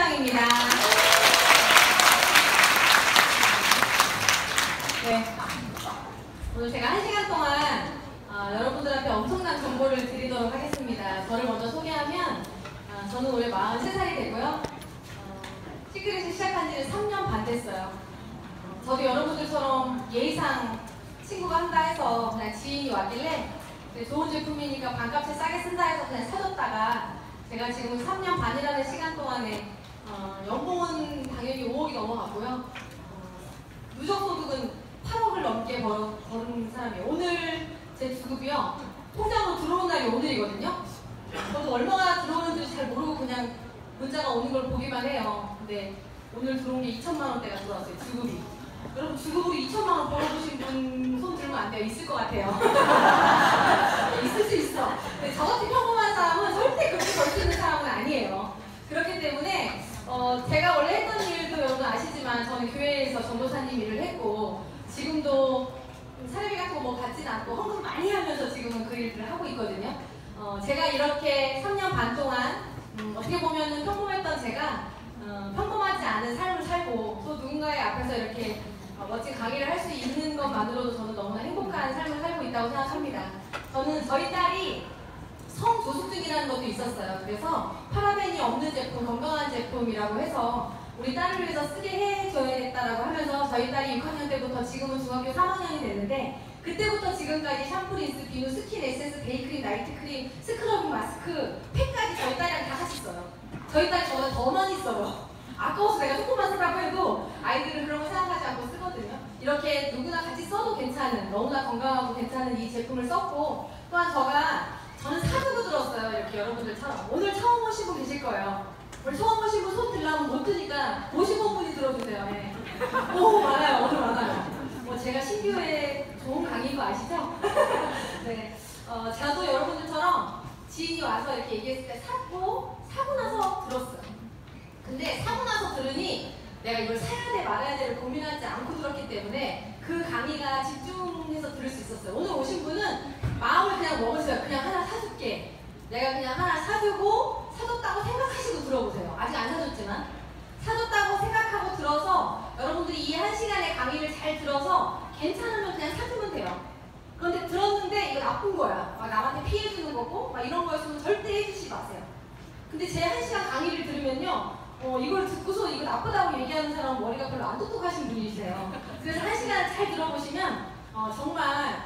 김은정입니다. 네, 오늘 제가 1시간 동안 여러분들한테 엄청난 정보를 드리도록 하겠습니다. 저를 먼저 소개하면 저는 올해 43살이 되고요. 시크릿을 시작한 지는 3년 반 됐어요. 저도 여러분들처럼 예의상 친구가 한다 해서 그냥 지인이 왔길래 좋은 제품이니까 반값에 싸게 쓴다 해서 그냥 사줬다가 제가 지금 3년 반이라는 시간 동안에 연봉은 당연히 5억이 넘어갔고요. 누적소득은 8억을 넘게 버는 사람이에요. 오늘 제 주급이요. 통장으로 들어온 날이 오늘이거든요. 저도 얼마나 들어오는지 잘 모르고 그냥 문자가 오는 걸 보기만 해요. 근데 오늘 들어온 게 2천만 원대가 들어왔어요. 주급이. 여러분 주급으로 2천만 원 벌어보신 분 손 들면 안 돼요. 있을 것 같아요. 있을 수 있어. 근데 저같이 평범한 사람은 절대 그렇게 벌 수 있는 사람은 아니에요. 그렇기 때문에 제가 원래 했던 일도 여러분 아시지만 저는 교회에서 전도사님 일을 했고 지금도 사례비 같은 거 뭐 받지는 않고 헌금 많이 하면서 지금은 그 일을 하고 있거든요. 제가 이렇게 3년 반 동안 어떻게 보면은 평범했던 제가 평범하지 않은 삶을 살고 또 누군가의 앞에서 이렇게 멋진 강의를 할 수 있는 것만으로도 저는 너무나 행복한 삶을 살고 있다고 생각합니다. 저는 저희 딸이 성조숙증이라는 것도 있었어요. 그래서 파라벤이 없는 제품, 건강한 제품이라고 해서 우리 딸을 위해서 쓰게 해줘야겠다라고 하면서 저희 딸이 6학년 때부터 지금은 중학교 3학년이 됐는데 그때부터 지금까지 샴푸, 린스, 비누, 스킨, 에센스, 데이크림, 나이트크림, 스크러빙, 마스크, 팩까지 저희 딸이랑 다 같이 써요. 저희 딸이 저보다 더 많이 써요. 아까워서 내가 조금만 쓰라고 해도 아이들은 그런 거 생각하지 않고 쓰거든요. 이렇게 누구나 같이 써도 괜찮은, 너무나 건강하고 괜찮은 이 제품을 썼고 또한 저는 사두고 들었어요. 이렇게 여러분들처럼. 오늘 처음 오신 분 계실 거예요. 오늘 처음 오신 분 손 들라면 못 드니까 50분이 들어주세요. 네. 오, 많아요. 오늘 많아요. 제가 신규에 좋은 강의인 거 아시죠? 네. 저도 여러분들처럼 지인이 와서 이렇게 얘기했을 때 사고 나서 들었어요. 근데 사고 나서 들으니 내가 이걸 사야 돼 말아야 돼를 고민하지 않고 들었기 때문에 그 강의가 집중해서 들을 수 있었어요. 오늘 오신 분은 마음을 그냥 먹으세요. 그냥 하나 사줄게. 내가 그냥 하나 사주고 사줬다고 생각하시고 들어보세요. 아직 안 사줬지만 사줬다고 생각하고 들어서 여러분들이 이 1시간의 강의를 잘 들어서 괜찮으면 그냥 사주면 돼요. 그런데 들었는데 이거 나쁜 거야. 막 남한테 피해주는 거고 막 이런 거였으면 절대 해주지 마세요. 근데 제 1시간 강의를 들으면요 이걸 듣고서 이거 나쁘다고 얘기하는 사람은 머리가 별로 안 똑똑하신 분이세요. 그래서 1시간을 잘 들어보시면 정말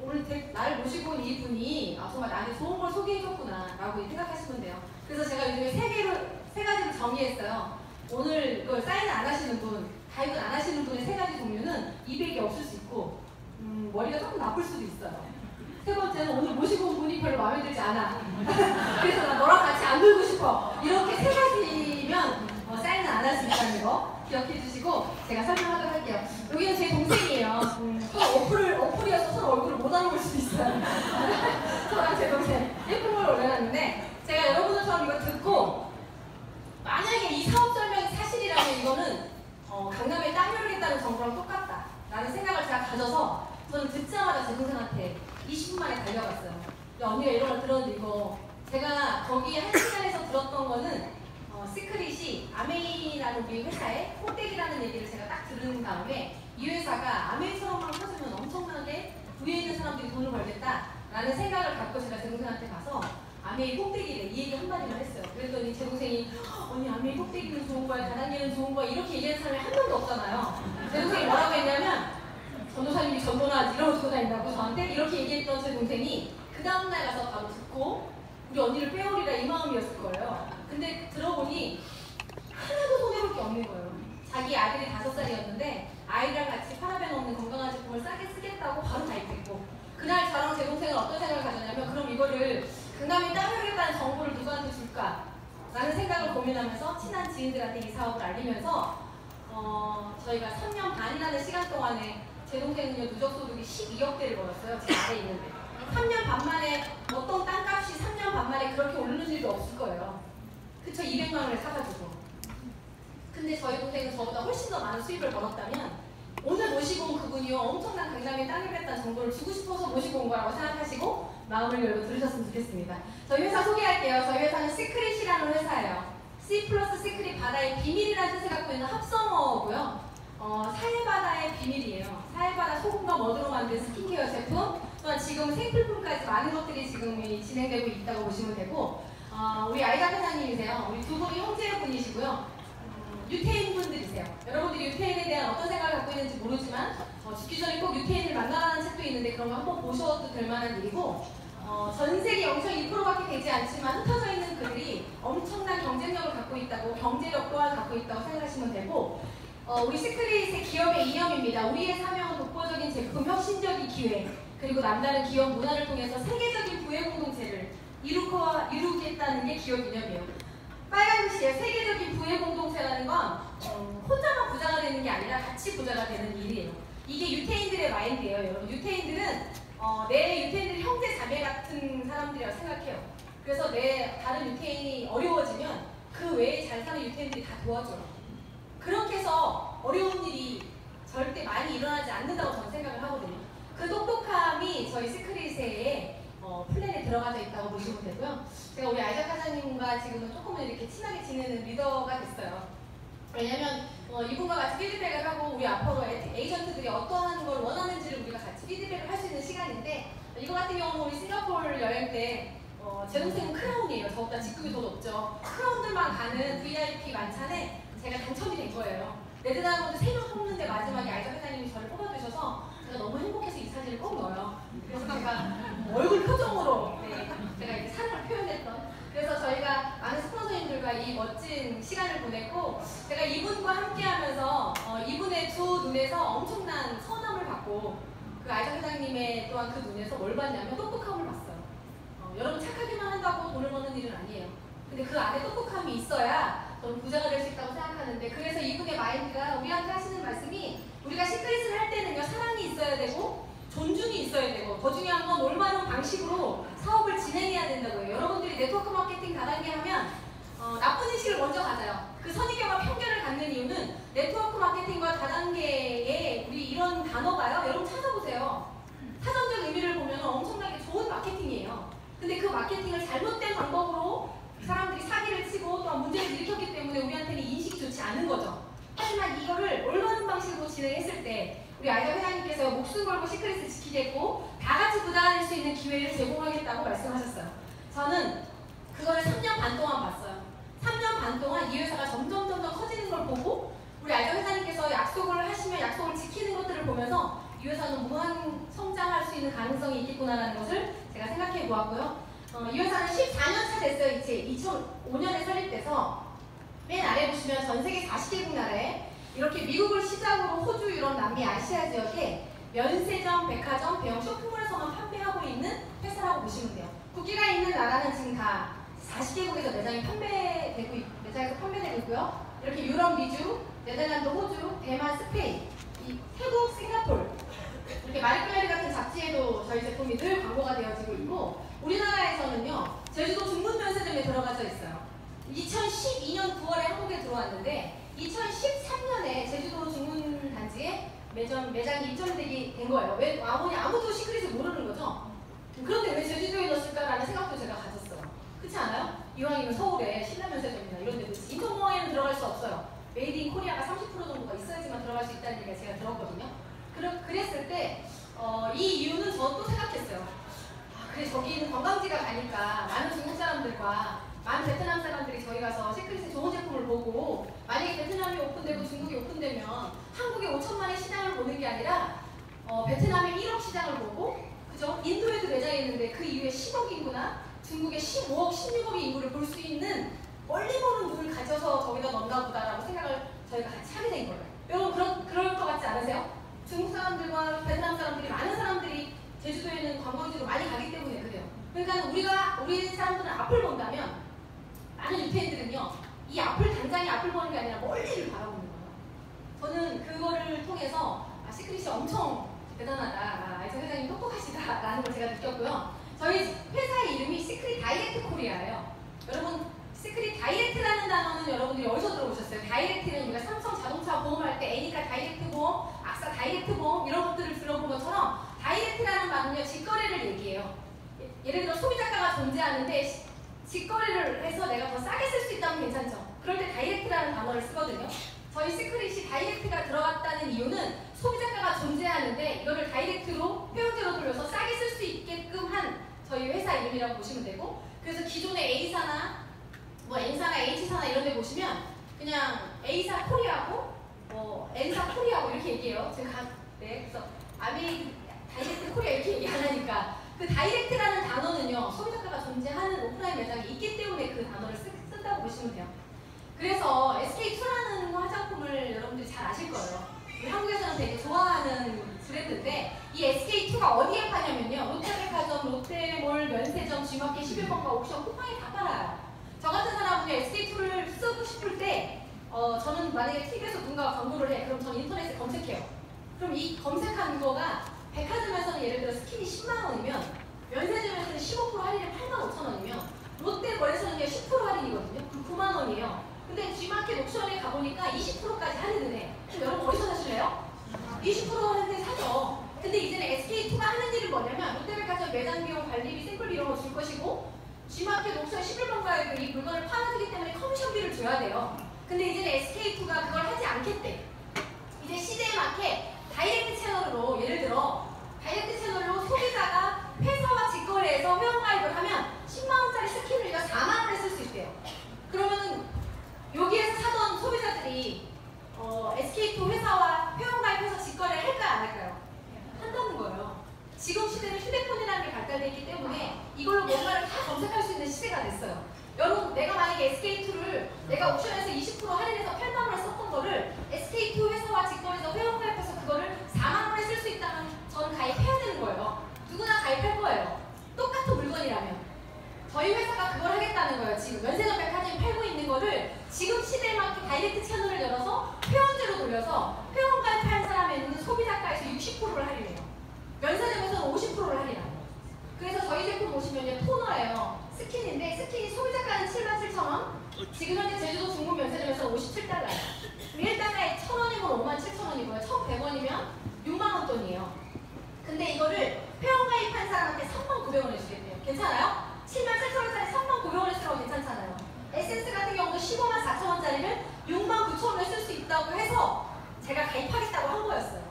오늘 날 모시고 온 이분이 정말 나한테 좋은 걸 소개해줬구나 라고 생각하시면 돼요. 그래서 제가 요즘에 세 가지를 정의했어요. 오늘 이걸 사인 안 하시는 분, 가입을 안 하시는 분의 3가지 종류는 200이 없을 수 있고 머리가 조금 나쁠 수도 있어요. 3번째는 오늘 모시고 온 분이 별로 마음에 들지 않아. 그래서 나 너랑 같이 안 놀고 싶어. 이렇게 3가지면 사인은 안 할 수 있다는 거 기억해 주시고 제가 설명하도록 할게요. 여기는 제 동생이에요. 어플이어서 서로 얼굴을 못 알아볼 수도 있어요. 저랑 제 동생 예쁜 걸 올려놨는데 제가 여러분들처럼 이거 듣고 만약에 이 사업 설명이 사실이라면 이거는 강남에 땅 열겠다는 정보랑 똑같다 라는 생각을 제가 가져서 저는 듣자마자 제 동생한테 20분 만에 달려갔어요. 언니가 이런 걸 들었는데 이거 제가 거기 1시간에서 들었던 거는 시크릿이 아메이라는 우리 회사의 꼭대기라는 얘기를 제가 딱 들은 다음에 이 회사가 아메이처럼만 터지면 엄청나게 위에 있는 사람들이 돈을 벌겠다라는 생각을 갖고 제가 제 동생한테 가서 아메이 꼭대기래 이 얘기 한마디만 했어요. 그랬더니 제 동생이 언니 아메이 꼭대기는 좋은 거야 다단계는 좋은 거야 이렇게 얘기하는 사람이 한 명도 없잖아요. 제 동생이 뭐라고 했냐면 전도사님이 전도나 이런 거 듣고 다닌다고 저한테 이렇게 얘기했던 제 동생이 그 다음날 가서 바로 듣고 우리 언니를 빼오리라 이 마음이었을 거예요. 근데 들어보니 하나도 손해볼 게 없는 거예요. 자기 아들이 5살이었는데 아이랑 같이 파라벤 없는 건강한 제품을 싸게 쓰겠다고 바로 가입했고 그날 저랑 제 동생은 어떤 생각을 가졌냐면 그럼 이거를 강남에 따르겠다는 정보를 누구한테 줄까? 라는 생각을 고민하면서 친한 지인들한테 이 사업을 알리면서 저희가 3년 반이라는 시간 동안에 제 동생은요 누적소득이 12억대를 벌었어요. 제 아래에 있는데 3년 반 만에 어떤 땅값이 3년 반 만에 그렇게 오르는 일도 없을 거예요. 그쵸? 200만 원을 사가지고. 근데 저희 동생은 저보다 훨씬 더 많은 수입을 벌었다면 오늘 모시고 온 그분이요 엄청난 강남에 땅을 뺐다는 정보를 주고 싶어서 모시고 온 거라고 생각하시고 마음을 열고 들으셨으면 좋겠습니다. 저희 회사 소개할게요. 저희 회사는 시크릿이라는 회사예요. 홈과 머드로 만든 스킨케어 제품, 또한 지금 생필품까지 많은 것들이 지금 진행되고 있다고 보시면 되고, 우리 아이작 회장님이세요. 우리 두 분이 형제분이시고요. 유태인 분들이세요. 여러분들이 유태인에 대한 어떤 생각을 갖고 있는지 모르지만 죽기 전에 꼭 유태인을 만나라는 책도 있는데 그런 거 한번 보셔도 될 만한 일이고, 전 세계 0.2%밖에 되지 않지만 흩어져 있는 그들이 엄청난 경쟁력을 갖고 있다고, 경제력 또한 갖고 있다고 생각하시면 되고, 우리 시크릿의 기업의 이념입니다. 우리의 사명은 독보적인 제품, 혁신적인 기획, 그리고 남다른 기업 문화를 통해서 세계적인 부의 공동체를 이루겠다는 게 기업 이념이에요. 빨간 글씨에 세계적인 부의 공동체라는 건 혼자만 부자가 되는 게 아니라 같이 부자가 되는 일이에요. 이게 유태인들의 마인드예요. 여러분, 유태인들은 내 유태인들이 형제 자매 같은 사람들이라고 생각해요. 그래서 내 다른 유태인이 어려워지면 그 외에 잘 사는 유태인들이 다 도와줘요. 그렇게 해서 어려운 일이 절대 많이 일어나지 않는다고 저는 생각을 하거든요. 그 똑똑함이 저희 시크릿의 플랜에 들어가져 있다고 보시면 되고요. 제가 우리 아이작 사장님과 지금은 조금은 이렇게 친하게 지내는 리더가 됐어요. 왜냐면 이분과 같이 피드백을 하고 우리 앞으로 에이전트들이 어떠한 걸 원하는지를 우리가 같이 피드백을 할 수 있는 시간인데, 이거 같은 경우는 우리 싱가포르 여행 때 제 동생은 크라운이에요. 저보다 직급이 더 높죠. 크라운들만 가는 VIP 만찬에 제가 당첨이 된 거예요. 레드다이아몬드 3명 뽑는데 마지막에 아이작 회장님이 저를 뽑아주셔서 제가 너무 행복해서 이 사진을 꼭 넣어요. 그래서 제가 얼굴 표정으로 제가 이렇게 사랑을 표현했던, 그래서 저희가 많은 스폰서님들과 이 멋진 시간을 보냈고, 제가 이분과 함께 하면서 이분의 두 눈에서 엄청난 선함을 받고, 그 아이작 회장님의 또한 그 눈에서 뭘 봤냐면 똑똑함을 봤어요. 여러분 착하기만 한다고 돈을 버는 일은 아니에요. 근데 그 안에 똑똑함이 있어야 저는 부자가 될 수 있다고 생각하는데, 그래서 이분의 마인드가 우리한테 하시는 말씀이, 우리가 시크릿을 할 때는요, 사랑이 있어야 되고 존중이 있어야 되고, 더 중요한 건 올바른 방식으로 사업을 진행해야 된다고요. 여러분들이 네트워크 마케팅 다단계 하면 나쁜 인식을 먼저 가져요. 그 선입견과 편견을 갖는 이유는 네트워크 마케팅과 다단계에 우리 이런 단어가요, 여러분 찾아보세요. 사전적 의미를 보면 엄청나게 좋은 마케팅이에요. 근데 그 마케팅을 잘못된 방법으로 사람들이 사기를 치고 또한 문제를 일으켰기 때문에 우리한테는 인식이 좋지 않은 거죠. 하지만 이거를 올바른 방식으로 진행했을 때 우리 아이작 회장님께서 목숨 걸고 시크릿을 지키겠고 다 같이 부자가 될 수 있는 기회를 제공하겠다고 말씀하셨어요. 저는 그거를 3년 반 동안 봤어요. 3년 반 동안 이 회사가 점점 커지는 걸 보고, 우리 아이작 회장님께서 약속을 하시면 약속을 지키는 것들을 보면서 이 회사는 무한 성장할 수 있는 가능성이 있겠구나라는 것을 제가 생각해 보았고요. 이 회사는 14년 차 됐어요. 이제 2005년에 설립돼서 맨 아래 보시면 전 세계 40개국 나라에 이렇게 미국을 시작으로 호주, 유럽, 남미, 아시아 지역에 면세점, 백화점, 대형 쇼핑몰에서만 판매하고 있는 회사라고 보시면 돼요. 국기가 있는 나라는 지금 다 40개국에서 매장에서 판매되고 있고요. 이렇게 유럽, 미주, 네덜란드, 호주, 대만, 스페인, 태국, 싱가포르, 이렇게 마리클레리 같은 잡지에도 저희 제품이 늘 광고가 되어지고 있고, 우리나라에서는요, 제주도 중문면세점에 들어가져 있어요. 2012년 9월에 한국에 들어왔는데 2013년에 제주도 중문단지에 매장이 입점되게 된 거예요. 왜 아무도 시크릿을 모르는 거죠? 그런데 왜 제주도에 넣었을까라는 생각도 제가 가졌어요. 그렇지 않아요? 이왕이면 서울에 신라면세점이나 이런 데 넣지. 인천공항에는 들어갈 수 없어요. 메이드 인 코리아가 30% 정도가 있어야지만 들어갈 수 있다는 얘기가 제가 들었거든요. 그랬을 때 이 이유는 저는 또 생각했어요. 그래, 저기는 관광지가 가니까 많은 중국 사람들과 많은 베트남 사람들이 저희 가서 시크릿의 좋은 제품을 보고, 만약에 베트남이 오픈되고 중국이 오픈되면 한국의 5천만의 시장을 보는 게 아니라 베트남의 1억 시장을 보고, 그죠? 인도에도 매장이 있는데 그 이후에 10억 인구나 중국의 15억, 16억의 인구를 볼 수 있는 멀리 보는 눈을 가져서 저기다 넣나 보다라고 생각을 저희가 같이 하게 된 거예요. 여러분 그럴 것 같지 않으세요? 중국 사람들과 베트남 사람들이, 많은 사람들이 제주도에는 관광지로 많이 가기 때문에 그래요. 그러니까 우리 사람들은 앞을 본다면, 많은 유태인들은요, 이 당장에 앞을 보는 게 아니라 멀리를 바라보는 거예요. 저는 그거를 통해서 시크릿이 엄청 대단하다, 아이작 회장님 똑똑하시다라는 걸 제가 느꼈고요. 저희 회사의 이름이 시크릿 다이렉트 코리아예요. 여러분, 시크릿 다이렉트라는 단어는 여러분들이 어디서 들어보셨어요? 다이렉트는 우리가 삼성 자동차 보험할 때 애니카 다이렉트 보험, 악사 다이렉트 보험 이런 것들을 들어본 것처럼, 다이렉트라는 말은요, 직거래를 얘기해요. 예를 들어 소비자가가 존재하는데 직거래를 해서 내가 더 싸게 쓸 수 있다면 괜찮죠. 그럴 때 다이렉트라는 단어를 쓰거든요. 저희 시크릿이 다이렉트가 들어갔다는 이유는 소비자가가 존재하는데 이거를 다이렉트로 회원제로 돌려서 싸게 쓸 수 있게끔 한 저희 회사 이름이라고 보시면 되고, 그래서 기존의 A사나 뭐 N사나 H사나 이런 데 보시면 그냥 A사 코리아고 뭐 N사 코리아고 이렇게 얘기해요. 제가 네, 그래서 다이렉트 코리아 이렇게 얘기 안 하니까 그 다이렉트라는 단어는요, 소비자가가 존재하는 오프라인 매장이 있기 때문에 그 단어를 쓴다고 보시면 돼요. 그래서 SK2라는 화장품을 여러분들이 잘 아실 거예요. 우리 한국에서는 되게 좋아하는 브랜드인데, 이 SK2가 어디에 파냐면요, 롯데백화점, 롯데몰, 면세점, G마켓, 11번가, 옥션, 쿠팡에 다 팔아요. 저 같은 사람은요, SK2를 쓰고 싶을 때 저는 만약에 TV에서 누군가 광고를 해, 그럼 저는 인터넷에 검색해요. 그럼 이 검색한 거가 백화점에서는 예를 들어 스킨이 10만 원이면, 면세점에서는 15% 할인을 85,000원이면, 롯데몰에서는요 10% 할인이거든요. 그럼 9만 원이에요. 근데 G마켓 옥션에 가보니까 20%까지 할인을 해. 그럼 여러분 어디서 사실래요? 20% 할인을 사죠. 근데 이제는 SK2가 하는 일은 뭐냐면, 롯데백화점 매장 비용, 관리비, 샘플비 이런 거 줄 것이고, G마켓 옥션 11번가에 이 물건을 팔아주기 때문에 커미션비를 줘야 돼요. 근데 이제는 SK2가 그걸 하지 않겠대. 이제 시대에 맞게 다이렉트 채널로, 예를 들어 다이렉트 채널로 소비자가 회사와 직거래해서 회원가입을 하면 10만원짜리 스킨을 4만원에 쓸 수 있대요. 그러면 여기에서 사던 소비자들이 SK2 회사와 회원가입해서 직거래를 할까요, 안 할까요? 한다는 거예요. 지금 시대는 휴대폰이라는 게 발달되어 있기 때문에 이걸로 뭔가를 다 검색할 수 있는 시대가 됐어요. 여러분, 내가 만약에 SK2를 내가 옥션에서 20% 할인해서 8만원에 썼던 거를 SK2 회사와 직거래해서 회원가입해서 그거를 4만원에 쓸 수 있다면 저는 가입해야 되는 거예요. 누구나 가입할 거예요. 똑같은 물건이라면. 저희 회사가 그걸 하겠다는 거예요. 지금 면세점 백화점이 팔고 있는 거를 지금 시대에 맞게 다이렉트 채널을 열어서 회원제로 돌려서 회원 가입한 사람에는 소비자가에서 60%를 할인해요. 면세점에서는 50%를 할인해요. 그래서 저희 제품 보시면요, 토너예요. 스킨인데 스킨이 소비자가는 77,000원, 지금 현재 제주도 중국 면세점에서 57달러예요. 1달러에 1,000원이면 57,000원이고요. 1,100원이면 6만원 돈이에요. 근데 이거를 회원 가입한 사람한테 3,900원에 주겠대요. 괜찮아요? 77,000원짜리 3,900원에 쓰라고 괜찮잖아요. 에센스 같은 경우도 154,000원짜리를 69,000원에 쓸 수 있다고 해서 제가 가입하겠다고 한 거였어요.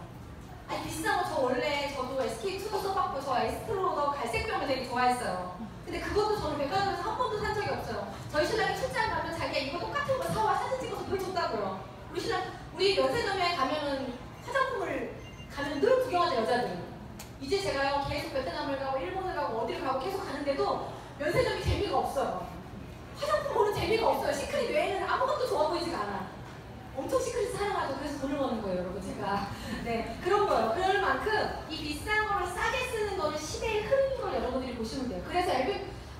아니, 비싼 거 저도 SK2도 써봤고, 저 에스트로더 갈색병을 되게 좋아했어요. 근데 그것도 저는 백화점에서 한 번도 산 적이 없어요. 저희 신랑이 출장 가면 자기가 이거 똑같은 거 사와 사진 찍어서 늘 줬다고요. 우리 면세점에 가면은 화장품을 가면 늘 구경하죠, 여자들은. 이제 제가요, 계속 베트남을 가고 일본을 가고 어디를 가고 계속 가는데도 면세점이 재미가 없어요. 화장품 보는 재미가 없어요. 시크릿 외에는 아무것도 좋아 보이지가 않아. 엄청 시크릿 사랑하죠. 그래서 돈을 버는 거예요, 여러분, 제가. 네, 그런 거예요. 그럴 만큼 이 비싼 거를 싸게 쓰는 거는 시대의 흐름인 걸 여러분들이 보시면 돼요. 그래서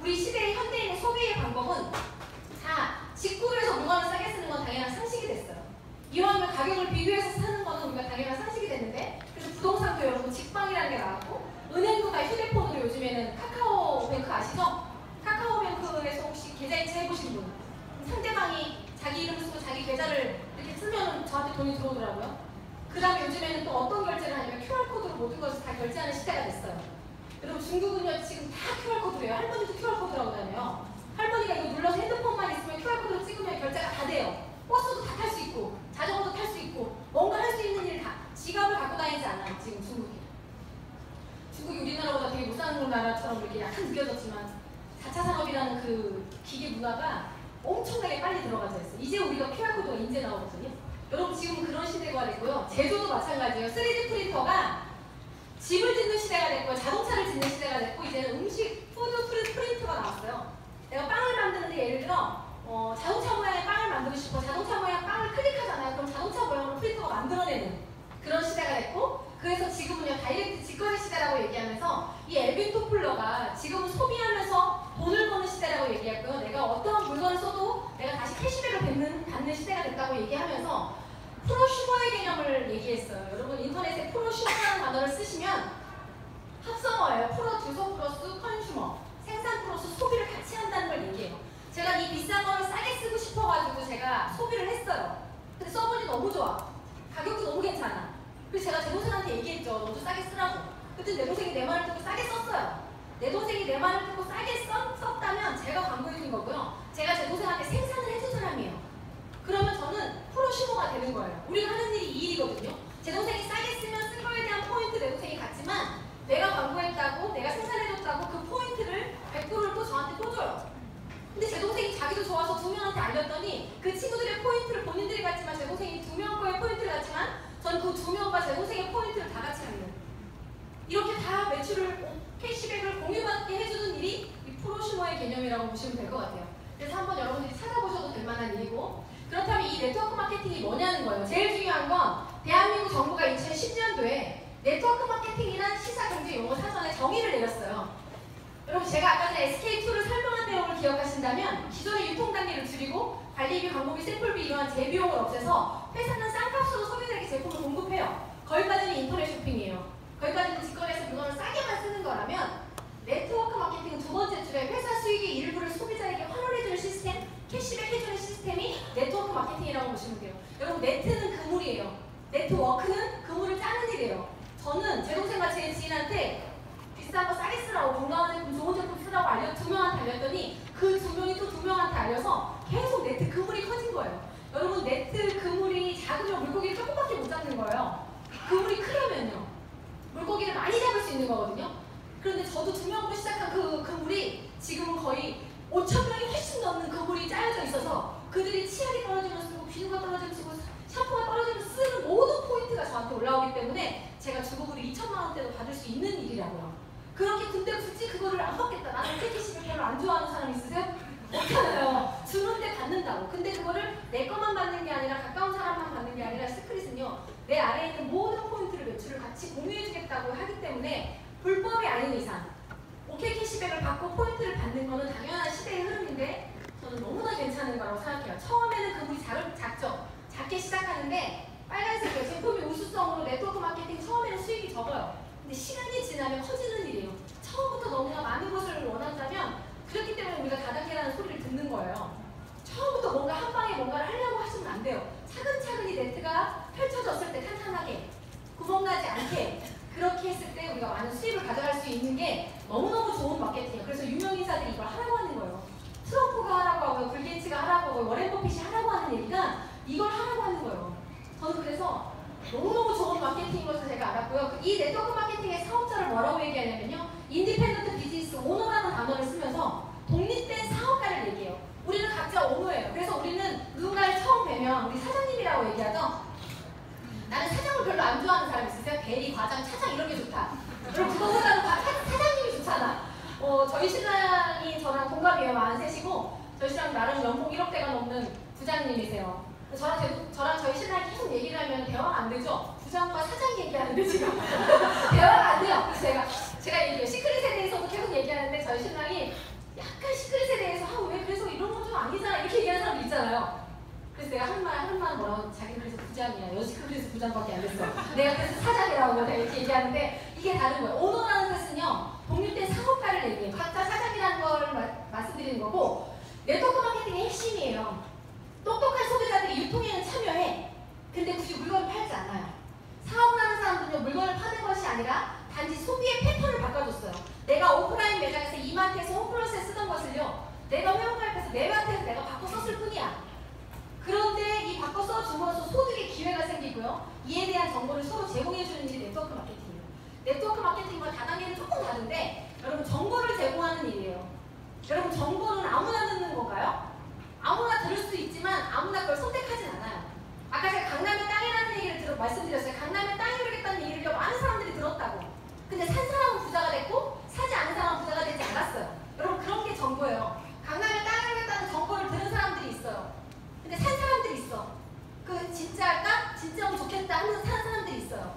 우리 시대의 현대인의 소비의 방법은 다 직구를 해서 물건을 싸게 쓰는 건 당연한 상식이 됐어요. 이왕이면 가격을 비교해서 사는 거는 우리가 당연한 상식이 됐는데, 그래서 부동산도 여러분 직방이라는 게 나왔고, 은행도 다 휴대폰으로 요즘에는 카카오뱅크 아시죠? 카카오뱅크에서 혹시 계좌이체 해보신 분? 상대방이 자기 이름을 쓰고 자기 계좌를 이렇게 쓰면 저한테 돈이 들어오더라고요. 그 다음에 요즘에는 또 어떤 결제를 하냐면 QR코드로 모든 것을 다 결제하는 시대가 됐어요. 여러분, 중국은요 지금 다 QR코드로 해요. 할머니도 QR코드라고 다녀요. 할머니가 이거 눌러서 핸드폰만 있으면 QR코드로 찍으면 결제가 다 돼요. 버스도 다 탈 수 있고, 자전거도 탈 수 있고, 뭔가 할 수 있는 일 다. 지갑을 갖고 다니지 않아요, 지금 중국이. 중국이 우리나라보다 되게 못 사는 나라처럼 이렇게 약간 느껴졌지만 4차 산업이라는 그 기계 문화가 엄청나게 빨리 들어가져 있어요. 이제 우리가 QR코드가 이제 나오거든요. 여러분, 지금 그런 시대가 됐고요. 제조도 마찬가지예요. 3D 프린터가 집을 짓는 시대가 됐고요. 자동차를 짓는 시대가 됐고, 이제는 푸드 프린터가 나왔어요. 내가 빵을 만드는데 예를 들어 자동차 모양의 빵을 만들고 싶어. 자동차 모양 빵을 클릭하잖아요. 그럼 자동차 모양으로 프린터가 만들어내는 그런 시대가 됐고, 그래서 지금은요 다이렉트 직거래 시대라고 얘기하면서 이 엘빈 토플러가 지금은 소비하면서 돈을 버는 시대라고 얘기했고요. 내가 어떠한 물건을 써도 내가 다시 캐시백을 받는 시대가 됐다고 얘기하면서 프로슈머의 개념을 얘기했어요. 여러분, 인터넷에 프로슈머라는 단어를 쓰시면 합성어예요. 프로듀서 플러스 컨슈머, 생산 플러스 소비를 같이 한다는 걸 얘기해요. 제가 이 비싼 거를 싸게 쓰고 싶어가지고 제가 소비를 했어요. 근데 써보니 너무 좋아. 가격도 너무 괜찮아. 그래서 제가 제 동생한테 얘기했죠. 너도 싸게 쓰라고. 그때 내 동생이 내 말을 듣고 싸게 썼어요. 내 동생이 내 말을 듣고 싸게 썼다면 제가 광고해준 거고요. 제가 제 동생한테 생산을 해준 사람이에요. 그러면 저는 프로슈머가 되는 거예요. 우리가 하는 일이 이 일이거든요. 제 동생이 싸게 쓰면 쓴 거에 대한 갔더니 그 친구들의 포인트를 본인들이 갖지만 제 동생이 2명 거의 포인트를 갖지만 전 그 2명과 제 동생의 포인트를 다 같이 갖는 이렇게 다 매출을 캐시백을 공유받게 해주는 일이 이 프로슈머의 개념이라고 보시면 될 것 같아요. 그래서 한번 여러분들이 찾아보셔도 될 만한 일이고 그렇다면 이 네트워크 마케팅이 뭐냐는 거예요. 제일 중요한 건 대한민국 정부가 2010년도에 네트워크 마케팅이란 시사경제 용어 사전에 정의를 내렸어요. 여러분 제가 아까 전에 SK2를 설명한 내용을 기억하신다면 기존의 유통단계를 줄이고 관리비, 광고비, 샘플비 이러한 재비용을 없애서 회사는 싼값으로 소비자에게 제품을 공급해요. 거기까지는 인터넷 쇼핑이에요. 거기까지는 직거래에서 물건을 싸게만 쓰는 거라면 네트워크 마케팅은 두 번째 줄에 회사 수익의 일부를 소비자에게 환원해주는 시스템, 캐시백 해주는 시스템이 네트워크 마케팅이라고 보시면 돼요. 여러분 네트는 그물이에요. 네트워크는 그물을 짜는 일이에요. 저는 제 동생과 제 지인한테 비싼 거 싸게 쓰라고 건강한 제품, 좋은 제품 쓰라고 2명한테 알렸더니 그 2명이 또 2명한테 알려서 계속 네트 그물이 커진 거예요. 여러분 네트 그물이 작으면 물고기를 조금밖에 못 잡는 거예요. 그물이 크려면요. 물고기를 많이 잡을 수 있는 거거든요. 그런데 저도 2명으로 시작한 그 그물이 지금은 거의 5,000명이 훨씬 넘는 그물이 짜여져 있어서 그들이 치약이 떨어지면 쓰고 비누가 떨어지면 쓰고 샴푸가 떨어지면 쓰는 모든 포인트가 저한테 올라오기 때문에 제가 주고불이 2천만 원대도 받을 수 있는 일이라고요. 그렇게 근데 굳이 그거를 안 받겠다. 나는 캐시백을 별로 안 좋아하는 사람 있으세요? 없잖아요. 주는데 받는다고. 근데 그거를 내 것만 받는 게 아니라 가까운 사람만 받는 게 아니라 스크릿은요. 내 아래에 있는 모든 포인트를 매출을 같이 공유해주겠다고 하기 때문에 불법이 아닌 이상 오케이 캐시백을 받고 포인트를 받는 거는 당연한 시대의 흐름인데 저는 너무나 괜찮은 거라고 생각해요. 처음에는 그물이 작죠. 작게 시작하는데 빨간색이에요. 제품의 우수성으로 네트워크 마케팅 처음에는 수익이 적어요. 근데 시간이 지나면 커지는 일이에요. 처음부터 너무나 많은 것을 원한다면 그렇기 때문에 우리가 다단계라는 소리를 듣는 거예요. 처음부터 뭔가 한 방에 뭔가를 하려고 하시면 안 돼요. 차근차근히 네트가 펼쳐졌을 때 탄탄하게 구멍나지 않게 그렇게 했을 때 우리가 많은 수입을 가져갈 수 있는 게 너무너무 좋은 마케팅이에요. 그래서 유명 인사들이 이걸 하라고 하는 거예요. 트럼프가 하라고 하고요. 빌 게이츠가 하라고 하고요. 워렌 버핏이 하라고 하는 얘기가 이걸 하라고 하는 거예요. 저는 그래서 너무너무 좋은 마케팅인 것을 제가 알았고요. 이 네트워크 마케팅의 사업자를 뭐라고 얘기하냐면요. 인디펜던트 비즈니스 오너라는 단어를 쓰면서 독립된 사업가를 얘기해요. 우리는 각자 오너예요. 그래서 우리는 누군가를 처음 뵈면 우리 사장님이라고 얘기하죠. 나는 사장을 별로 안 좋아하는 사람 있으세요? 대리, 과장, 차장 이런 게 좋다. 여러분 그거보다는 사장님이 좋잖아. 저희 신랑이 저랑 동갑이에요. 43이고 저희 신랑 나름 연봉 1억대가 넘는 부장님이세요. 저랑 저희 신랑이 계속 얘기를 하면 대화가 안 되죠? 부장과 사장 얘기하는데 지금 대화가 안 돼요. 그래서 제가 얘기해요. 시크릿에 대해서도 계속 얘기하는데 저희 신랑이 약간 시크릿에 대해서 왜 그래서 이런 건 좀 아니잖아 이렇게 얘기하는 사람 있잖아요. 그래서 내가 한 말 뭐라고 자기는 그래서 부장이야. 여지껏 그래서 부장밖에 안 됐어. 내가 그래서 사장이라고 내가 이렇게 얘기하는데 이게 다른 거예요. 오너라는 뜻은요. 독립된 사업가를 얘기해요. 각자 사장이라는 걸 말씀드리는 거고 네트워크 마케팅의 핵심이에요. 똑똑한 소비자들이 유통에는 참여해. 근데 굳이 물건을 팔지 않아요. 사업을 하는 사람들은요. 물건을 파는 것이 아니라 단지 소비의 패턴을 바꿔줬어요. 내가 오프라인 매장에서 이마트에서 홈플러스에 쓰던 것을요. 내가 회원가입해서 내마트에서 내가 바꿔 썼을 뿐이야. 그런데 이 바꿔 써줌으로써 소득의 기회가 생기고요. 이에 대한 정보를 서로 제공해주는 일이 네트워크 마케팅이에요. 네트워크 마케팅과 다단계는 조금 다른데 여러분 정보를 제공하는 일이에요. 여러분 정보는 아무나 듣는 건가요? 아무나 들을 수 있지만 아무나 그걸 선택하진 않아요. 아까 제가 강남의 땅이라는 얘기를 말씀드렸어요. 강남의 땅이 오르겠다는 얘기를 많은 사람들이 들었다고. 근데 산 사람은 부자가 됐고 사지 않은 사람은 부자가 되지 않았어요. 여러분 그런 게 정보예요. 강남의 땅이 오르겠다는 정보를 들은 사람들이 있어요. 근데 산 사람들이 있어. 그 진짜 할까? 진짜 하면 좋겠다 하면서 산 사람들이 있어요.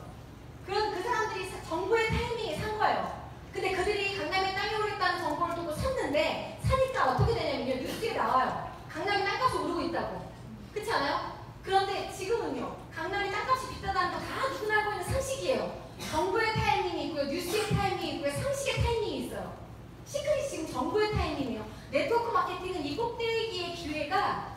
그런 그 사람들이 정보의 타이밍에 산 거예요. 근데 그들이 강남에 땅이 오르겠다는 정보를 듣고 샀는데 사니까 어떻게 되냐면요. 뉴스에 나와요. 강남이 땅값이 오르고 있다고. 그렇지 않아요? 그런데 지금은요. 강남이 땅값이 비싸다는 거 다 누구나 알고 있는 상식이에요. 정보의 타이밍이 있고요. 뉴스의 타이밍이 있고요. 상식의 타이밍이 있어요. 시크릿이 지금 정보의 타이밍이에요. 네트워크 마케팅은 이 꼭대기의 기회가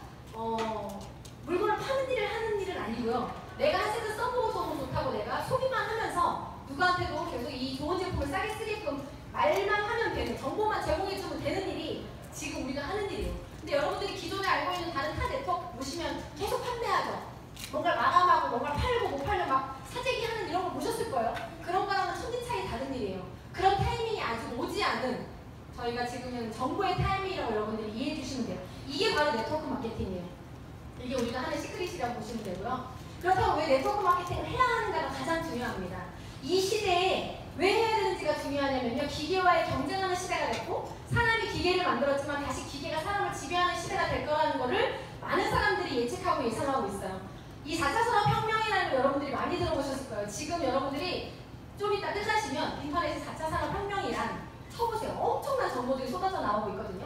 물건을 파는 일을 하는 일은 아니고요. 내가 한 세트 써보고 너무 좋다고 내가 소비만 하면서 누구한테도 계속 이 좋은 제품을 싸게 쓰게끔 말만 하면 되는, 정보만 제공해주면 되는 일이 지금 우리가 하는 일이에요. 근데 여러분들이 기존에 알고 있는 다른 타 네트워크 보시면 계속 판매하죠. 뭔가를 마감하고 뭔가를 팔고 못 팔려 막 사재기 하는 이런 걸 보셨을 거예요. 그런 거랑은 천지 차이 다른 일이에요. 그런 타이밍이 아직 오지 않은 저희가 지금은 정보의 타이밍이라고 여러분들이 이해해 주시면 돼요. 이게 바로 네트워크 마케팅이에요. 우리가 하는 시크릿이라고 보시면 되고요. 그렇다고 왜 네트워크 마케팅을 해야 하는가가 가장 중요합니다. 이 시대에 왜 해야 되는지가 중요하냐면요. 기계와의 경쟁하는 시대가 됐고 사람이 기계를 만들었지만 다시 기계가 사람을 지배하는 시대가 될 거라는 거를 많은 사람들이 예측하고 예상하고 있어요. 이 4차 산업혁명이라는 거 여러분들이 많이 들어보셨을 거예요. 지금 여러분들이 좀 이따 끝나시면 인터넷에 4차 산업혁명이란 쳐보세요. 엄청난 정보들이 쏟아져 나오고 있거든요.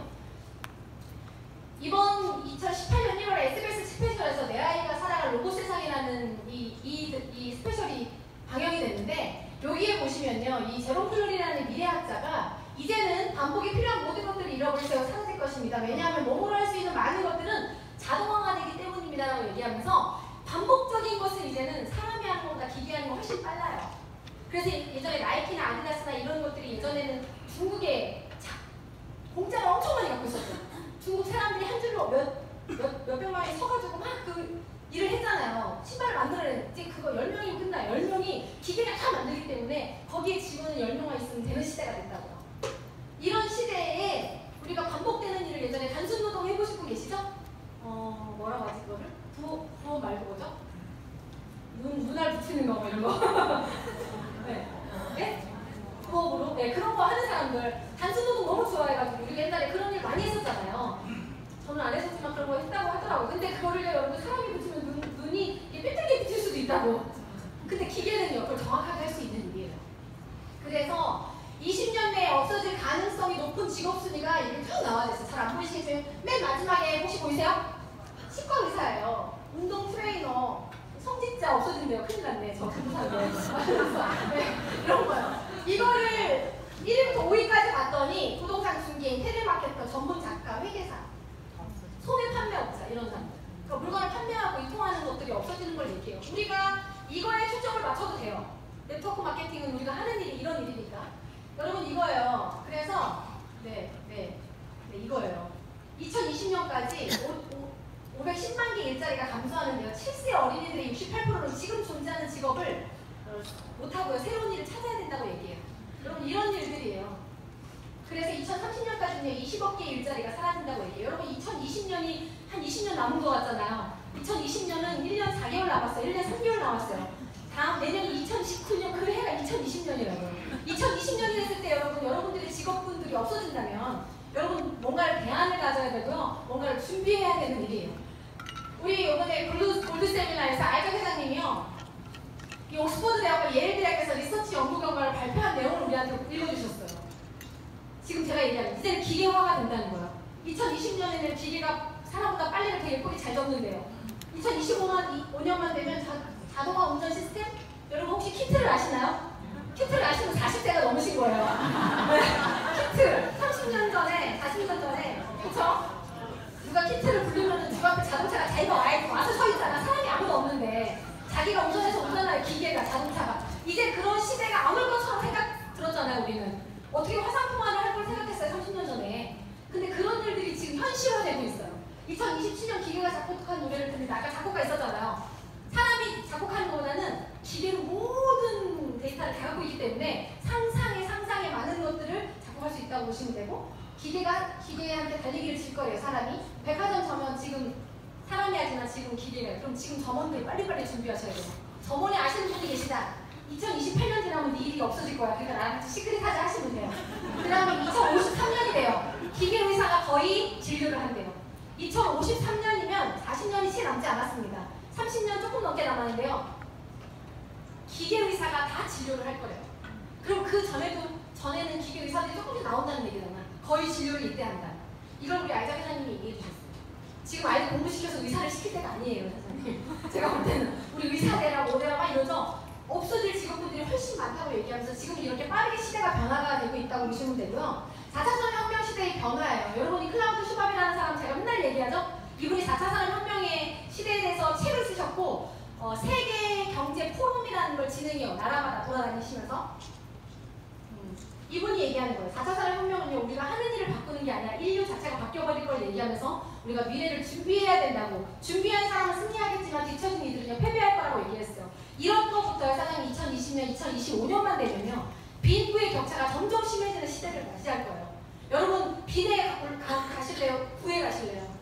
이번 2018년 1월에 SBS 스페셜에서 내 아이가 살아갈 로봇 세상이라는 이 스페셜이 방영이 됐는데 여기에 보시면요. 이 제롬 플루리라는 미래학자가 이제는 반복이 필요한 모든 것들을 잃어버리세요. 사라질 것입니다. 왜냐하면 몸으로 할 수 있는 많은 것들은 자동화가 되기 때문입니다. 라고 얘기하면서 반복적인 것은 이제는 사람이 하는 것보다 기계 하는 거 훨씬 빨라요. 그래서 예전에 나이키나 아디다스나 이런 것들이 예전에는 중국에 공짜를 엄청 많이 갖고 있었죠. 중국 사람들이 한 줄로 몇백만이 서가지고 막 그 일을 했잖아요. 신발을 만들어내는 이제 그거 10명이면 끝나. 10명이 기계가 다 만들기 때문에 거기에 직원은 10명만 있으면 되는 시대가 됐다고요. 이런 시대에 우리가 반복되는 일을 예전에 단순 노동 해보시고 계시죠? 뭐라고 하지 그거를? 부호 말고 뭐죠? 눈알 붙이는 거 뭐 이런 거. 네. 네? 부업으로? 네, 그런 거 하는 사람들 단순 노동 너무 좋아해가지고 우리가 옛날에 그런 일 많이 했었잖아요. 저는 안 했었지만 그런 거 했다고 하더라고요. 근데 그거를 여러분 사람이 붙이면 눈이 삐뚤게 붙일 수도 있다고. 근데 기계는요, 그걸 정확하게 할 수 있는 일이에요. 그래서 20년 내에 없어질 가능성이 높은 직업 순위가 이렇게 쭉 나와있어요. 잘 안 보이시겠지만 맨 마지막에 혹시 보이세요? 치과 의사예요. 운동 트레이너. 성직자 없어진대요. 큰일 났네. 저 금사인데. 네, 이런 거요. 이거를 1위부터 5위까지 봤더니 부동산 중개인, 텔레마케터, 전문 작가, 회계사, 소매 판매업자 이런 사람들. 그러니까 물건을 판매하고 유통하는 것들이 없어지는 걸 얘기해요. 우리가 이거에 초점을 맞춰도 돼요. 네트워크 마케팅은 우리가 하는 일이 이런 일이니까. 여러분 이거예요. 그래서 이거예요. 2020년까지 510만 개 일자리가 감소하는데요. 7세 어린이들의 68%는 지금 존재하는 직업을 못하고요. 새로운 일을 찾아야 된다고 얘기해요. 여러분 이런 일들이에요. 그래서 2030년까지는요. 20억 개의 일자리가 사라진다고 얘기해요. 여러분 2020년이 한 20년 남은 것 같잖아요. 2020년은 1년 4개월 남았어요. 1년 3개월 남았어요. 다음 내년이 2019년 그 해가 2020년이라고요. 2020년이 됐을 때 여러분들의 직업군들이 없어진다면 여러분 뭔가를 대안을 가져야 되고요. 뭔가를 준비해야 되는 일이에요. 우리 이번에 골드 세미나에서 알적 회장님이요. 이 옥스퍼드 대학과 예일 대학에서 리서치 연구 결과를 발표한 내용을 우리한테 읽어주셨어요. 지금 제가 얘기하는 이제는 기계화가 된다는 거예요. 2020년에는 기계가 사람보다 빨리 더 예쁘게 잘 적는데요. 2025년만 되면 자동화 운전 시스템? 여러분 혹시 키트를 아시나요? 키트를 아시면 40세가 넘으신 거예요. 키트 30년 전에 40년 전에 그쵸? 누가 키트를 부르면 주 앞에 자동차가 자기가 와서 서 있잖아. 사람이 아무도 없는데 자기가 운전해서 운전하는 기계가 자동차가 이제 그런 시대가 안 올 것처럼 생각 들었잖아요. 우리는 어떻게 화상통화를 할 걸 생각했어요. 30년 전에. 근데 그런 일들이 지금 현실화되고 있어요. 2027년 기계가 작곡한 노래를 듣는데 아까 작곡가 있었잖아요. 사람이 작곡하는 것보다는 기계로 모든 데이터를 다 갖고 있기 때문에 상상에 많은 것들을 작곡할 수 있다고 보시면 되고 기계한테 달리기를 질 거예요. 사람이. 백화점 점원 지금 사람이 하지만 지금 기계가 그럼 지금 점원들 빨리빨리 준비하셔야 돼요. 점원이 아시는 분이 계시다. 2028년 지나면 네 일이 없어질 거야. 그러니까 나랑 같이 시크릿 하자 하시면 돼요. 그 다음에 2053년이 돼요. 기계의사가 거의 진료를 한대요. 2053년이면 40년이 채 남지 않았습니다. 30년 조금 넘게 남았는데요. 기계의사가 다 진료를 할 거래요. 그럼 그 전에는 기계의사들이 조금씩 나온다는 얘기잖아. 거의 진료를 이때 한다. 이걸 우리 알자 회장님이 얘기해 주셨어요. 지금 아이들 공부시켜서 의사를 시킬 때가 아니에요. 회장님. 제가 볼 때는 우리 의사 되라 뭐 되라 막 이러죠. 없어질 직업군들이 훨씬 많다고 얘기하면서 지금 이렇게 빠르게 시대가 변화가 되고 있다고 보시면 되고요. 4차 산업혁명 시대의 변화예요. 여러분이 클라우드 슈밥이라는 사람 제가 맨날 얘기하죠. 이분이 4차 산업혁명의 시대에 대해서 책을 쓰셨고 세계 경제 포럼이라는 걸 진행해요. 나라마다 돌아다니시면서 이분이 얘기하는 거예요. 4차 산업혁명은요. 우리가 하는 일을 바꾸는 게 아니라 인류 자체가 바뀌어버릴 걸 얘기하면서 우리가 미래를 준비해야 된다고. 준비한 사람은 승리하겠지만 뒤처진 이들은요. 패배할 거라고 얘기했어요. 이런 것부터요. 사장님 2020년, 2025년만 되면요. 빈부의 격차가 점점 심해지는 시대를 맞이할 거예요. 여러분 빈에 가실래요? 부에 가실래요?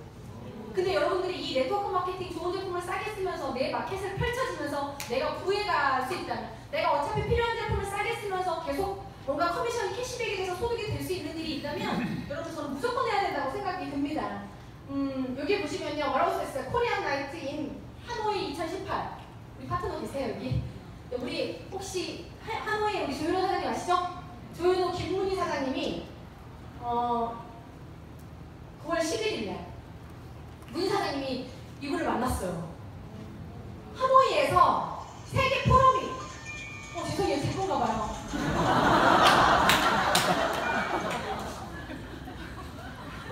근데 여러분들이 이 네트워크 마케팅 좋은 제품을 싸게 쓰면서 내 마켓을 펼쳐지면서 내가 부해갈 수 있다면, 내가 어차피 필요한 제품을 싸게 쓰면서 계속 뭔가 커미션이 캐시백이 돼서 소득이 될 수 있는 일이 있다면 여러분 저는 무조건 해야 된다고 생각이 듭니다. 여기 보시면요, 뭐라고 써있어요? 코리안 나이트 인 하노이 2018. 우리 파트너 계세요 여기? 우리 혹시 하노이 우리 조현호 사장님 아시죠? 조현호 김문희 사장님이 9월 11일 날 문희 사장님이 이분을 만났어요. 하노이에서 세계 포럼이 죄송해요, 제 건가 봐요.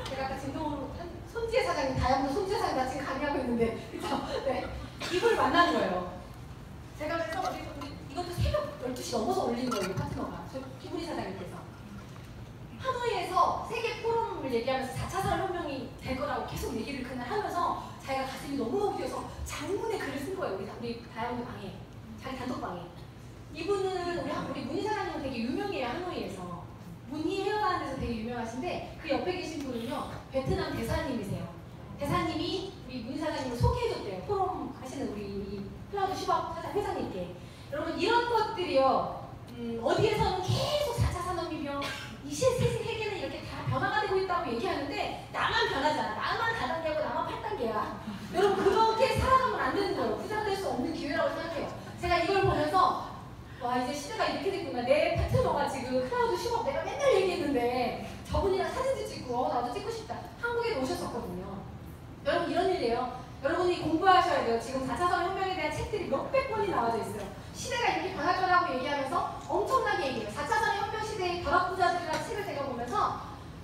제가 아까 진동으로 손지혜 사장님, 다양도 손지혜 사장님 나 지금 강의하고 있는데 그쵸? 네. 이분을 만난 거예요. 제가 그래서 이것도 새벽 12시 넘어서 올린 거예요, 파트너가. 저 김문희 사장님께서. 하노이에서 세계 포럼을 얘기하면서 4차 산업혁명이 될 거라고 계속 얘기를 그날 하면서 자기가 가슴이 너무너무 뛰어서 장문의 글을 쓴 거예요, 우리 다양한 방에. 자기 단톡방에. 이분은 우리 문희 사장님은 되게 유명해요, 하노이에서. 문희 헤어가는 데서 되게 유명하신데 그 옆에 계신 분은요, 베트남 대사님이세요. 대사님이 우리 문희 사장님을 소개해줬대요. 포럼 하시는 우리 클라우드 슈박 회장님께. 여러분 이런 것들이요, 어디에서는 계속 4차 산업이며 이 세계는 이렇게 다 변화가 되고 있다고 얘기하는데 나만 변하지 않아. 나만 4단계고 나만 8단계야. 여러분 그렇게 살아가면 안 되는 거예요. 부자 될 수 없는 기회라고 생각해요. 제가 이걸 보면서 와, 이제 시대가 이렇게 됐구나. 내 파트너가 지금 클라우드 슈박 내가 맨날 얘기했는데 저분이랑 사진도 찍고 나도 찍고 싶다. 한국에 오셨었거든요. 여러분 이런 일이에요. 여러분이 공부하셔야 돼요. 지금 4차 산업혁명에 대한 책들이 몇백 권이 나와져 있어요. 시대가 이렇게 변할 거라고 얘기하면서 엄청나게 얘기해요. 4차 산업혁명 시대의 벼락부자들이라는 책을 제가 보면서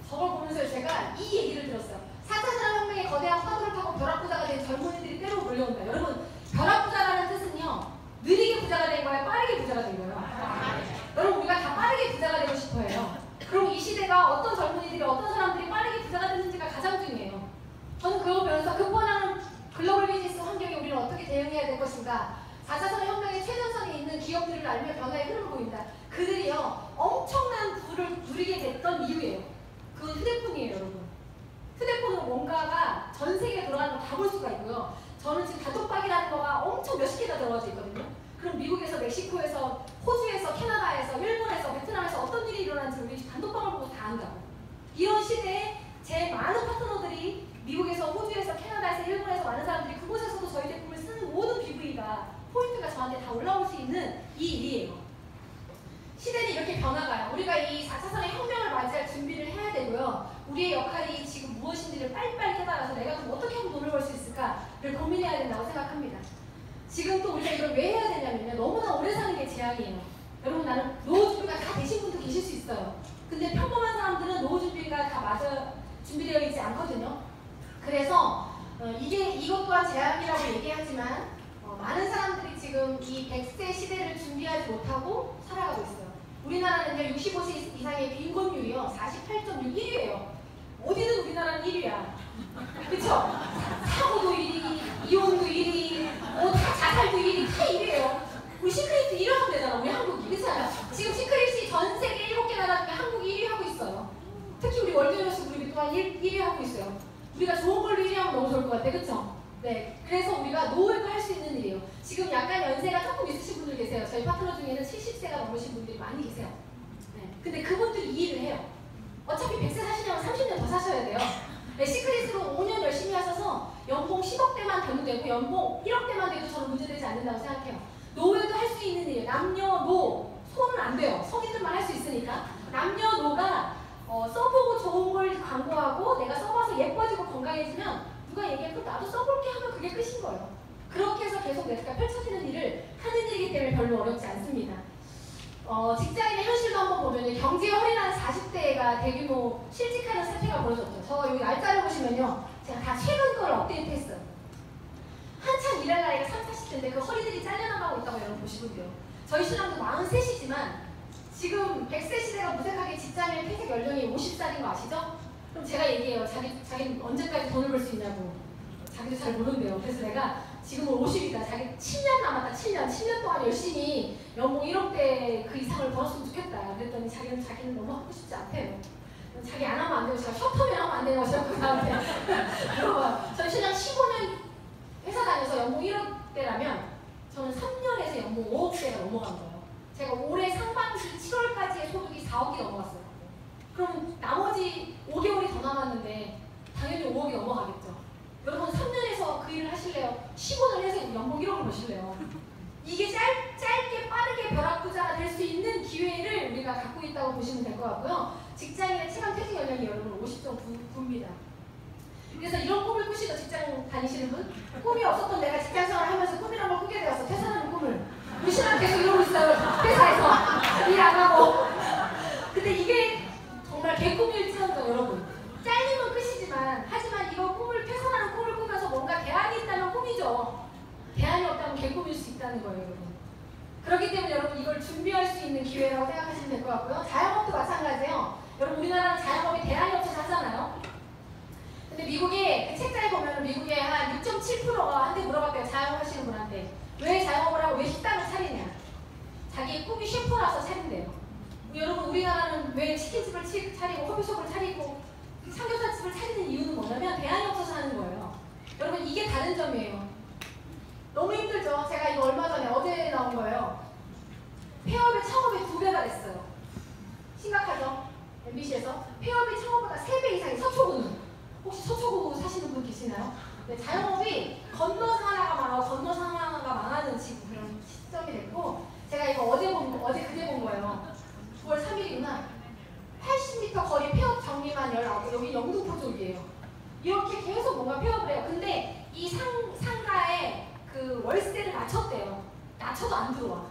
저걸 보면서 제가 이 얘기를 들었어요. 4차 산업혁명의 거대한 파도를 타고 벼락부자가 된 젊은이들이 때로 몰려온다. 여러분 벼락부자라는 뜻은요, 느리게 부자가 된 거야, 빠르게 부자가 된 거예요? 여러분 우리가 다 빠르게 부자가 되고 싶어 해요. 그럼 이 시대가 어떤 젊은이들이 어떤 사람들이 빠르게 부자가 됐는지가 가장 중요해요. 저는 그거 보면서 급변하는 글로벌 비즈니스 환경에 우리는 어떻게 대응해야 될 것인가. 4차 산업혁명의 최전선에 있는 기업들을 알며 변화의 흐름을 보인다. 그들이요, 엄청난 부를 누리게 됐던 이유예요. 그건 휴대폰이에요, 여러분. 휴대폰으로 뭔가가 전 세계에 돌아가는 걸 다 볼 수가 있고요. 저는 지금 단톡방이라는 거가 엄청 몇십 개가 들어가져 있거든요. 그럼 미국에서, 멕시코에서, 호주에서, 캐나다에서, 일본에서, 베트남에서 어떤 일이 일어나는지 우리 단톡방을 보고 다 안다고. 이런 시대에 제 많은 파트너들이 미국에서, 호주에서, 캐나다에서, 일본에서 많은 사람들이 그곳에서도 저희 제품을 쓰는 모든 BV가 포인트가 저한테 다 올라올 수 있는 이 일이에요. 시대는 이렇게 변화가요. 우리가 이 4차 산업혁명을 맞이할 준비를 해야 되고요. 우리의 역할이 지금 무엇인지를 빨리빨리 깨달아서 내가 그럼 어떻게 하면 돈을 벌 수 있을까를 고민해야 된다고 생각합니다. 지금 또 우리가 이걸 왜 해야 되냐면요, 너무나 오래 사는 게 재앙이에요. 여러분 나는 노후 준비가 다 되신 분도 계실 수 있어요. 근데 평범한 사람들은 노후 준비가 다 맞아 준비되어 있지 않거든요. 그래서 이것 또한 재앙이라고 얘기하지만 많은 사람들이 지금 이 100세 시대를 준비하지 못하고 살아가고 있어요. 우리나라는요, 65세 이상의 빈곤율이요 48.61위예요. 어디든 우리나라는 1위야. 그쵸? 사고도 1위, 이혼도 1위, 다 자살도 1위, 다 1위예요. 우리 시크릿 1위 하면 되잖아, 우리 한국이. 그렇잖아요. 지금 시크릿이 전 세계 7개 나라 중에 한국이 1위 하고 있어요. 특히 우리 월드뉴스 그룹이 또한 1위 하고 있어요. 우리가 좋은 걸로 1위 하면 너무 좋을 것 같아, 그쵸? 네, 그래서 우리가 노후에도 할 수 있는 일이에요. 지금 약간 연세가 조금 있으신 분들 계세요. 저희 파트너 중에는 70세가 넘으신 분들이 많이 계세요. 네, 근데 그분들이 이 일을 해요. 어차피 100세 사시려면 30년 더 사셔야 돼요. 네, 시크릿으로 5년 열심히 하셔서 연봉 10억대만 되면 되고 연봉 1억대만 돼도 저는 문제되지 않는다고 생각해요. 노후에도 할 수 있는 일이에요. 남녀노, 소는 안 돼요. 성인들만 할 수 있으니까. 남녀노가 써보고 좋은 걸 광고하고 내가 써봐서 예뻐지고 건강해지면 누가 얘기하고 나도 써볼게 하면 그게 끝인 거예요. 그렇게 해서 계속 내가 펼쳐지는 일을 하는 일이기 때문에 별로 어렵지 않습니다. 직장인의 현실도 한번 보면 경제에 허리난 40대가 대규모 실직하는 사태가 벌어졌죠. 저 여기 날짜를 보시면요, 제가 다 최근 걸 업데이트했어요. 한창 일할 나이가 30, 40대인데 그 허리들이 잘려나가고 있다고 여러분 보시면 돼요. 저희 신랑도 43이지만 지금 100세 시대가 무색하게 직장인 퇴직 연령이 50살인 거 아시죠? 그럼 제가 얘기해요. 자기는 언제까지 돈을 벌 수 있냐고. 자기도 잘 모른대요. 그래서 내가 지금은 50이다. 자기 7년 남았다. 7년 동안 열심히 연봉 1억대 그 이상을 벌었으면 좋겠다. 그랬더니 자기는 너무 하고 싶지 않대요. 자기 안 하면 안 되고 제가 셔터면 하면 안 되는 거 자꾸 나한테 물어봐요. 저희 신랑 15년 회사 다녀서 연봉 1억대라면 저는 3년에서 연봉 5억대가 넘어간 거예요. 제가 올해 상반기 7월까지의 소득이 4억이 넘어갔어요. 그럼 나머지 5개월이 더 남았는데 당연히 5억이 넘어가겠죠. 여러분 3년에서 그 일을 하실래요? 15년 해서 연봉 1억을 버실래요? 이게 짧게 빠르게 벼락부자가 될 수 있는 기회를 우리가 갖고 있다고 보시면 될 것 같고요. 직장인의 체감 퇴직 연령이 여러분 50.9입니다. 그래서 이런 꿈을 꾸시고 직장 다니시는 분? 꿈이 없었던 내가 직장생활을 하면서 꿈이란 걸 꾸게 되었어. 퇴사하는 꿈을. 우리 신랑 계속 이러고 있어요. 회사에서 일 안 하고. 근데 이게 정말 개꿈일지언정 여러분. 짧으면 끝이지만 하지만 이거 꿈을 퇴사하는 꿈을 꾸면서 뭔가 대안이 있다면 꿈이죠. 대안이 없다면 개꿈일 수 있다는 거예요, 여러분. 그렇기 때문에 여러분 이걸 준비할 수 있는 기회라고 생각하시면 될 것 같고요. 자영업도 마찬가지예요. 여러분 우리나라는 자영업이 대안이 없어서 하잖아요. 근데 미국에 그 책자에 보면 미국에 한 6.7%가 한테 물어봤대요. 자영업 하시는 분한테. 왜 자영업을 하고 왜 식당을 차리냐. 자기 꿈이 셰프라서 차린대요. 여러분 우리나라는 왜 치킨집을 차리고 커피숍을 차리고 삼겹살집을 차리는 이유는 뭐냐면 대안이 없어서 하는 거예요. 여러분 이게 다른 점이에요. 너무 힘들죠? 제가 이거 얼마 전에 어제 나온 거예요. 폐업의 창업이 2배가 됐어요. 심각하죠? MBC에서 폐업이 창업보다 3배 이상이 서초구는. 혹시 서초구 사시는 분 계시나요? 네, 자영업이 건너서 하나가 망하고 건너서 하나가 망하는 지금 그런 시점이 됐고 제가 이거 어제 그제 본 거예요. 9월 3일이구나. 80m 거리 폐업 정리만 19개. 여기 영등포 쪽이에요. 이렇게 계속 뭔가 폐업을 해요. 근데 이 상가에 그 월세를 낮췄대요. 낮춰도 안 들어와.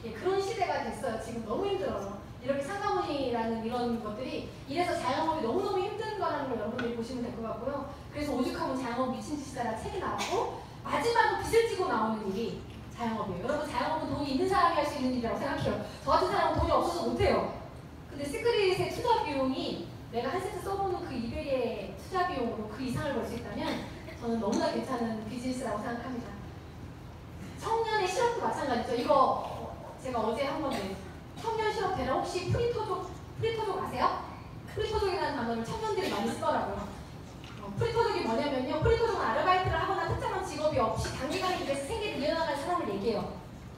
예, 그런 시대가 됐어요. 지금 너무 힘들어요. 이렇게 상가문이라는 이런 것들이 이래서 자영업이 너무너무 힘든 거라는 걸 여러분들이 보시면 될 것 같고요. 그래서 오죽하면 자영업 미친 짓이다라는 책이 나오고 마지막으로 빚을 지고 나오는 일이 자영업이에요. 여러분 자영업은 돈이 있는 사람이 할 수 있는 일이라고 생각해요. 저 같은 사람은 돈이 없어서 못해요. 근데 시크릿의 투자 비용이 내가 한 세트 써보는 그 200의 투자 비용으로 그 이상을 벌 수 있다면 저는 너무나 괜찮은 비즈니스라고 생각합니다. 청년의 실업도 마찬가지죠. 이거 제가 어제 한 건데 청년 실업 대란 혹시 프리토족 아세요? 프리토족이라는 단어를 청년들이 많이 쓰더라고요. 프리토족이 뭐냐면요. 프리토족은 아르바이트를 하거나 특정한 직업이 없이 단기간에 일해서 생계를 이어나가는 사람을 얘기해요.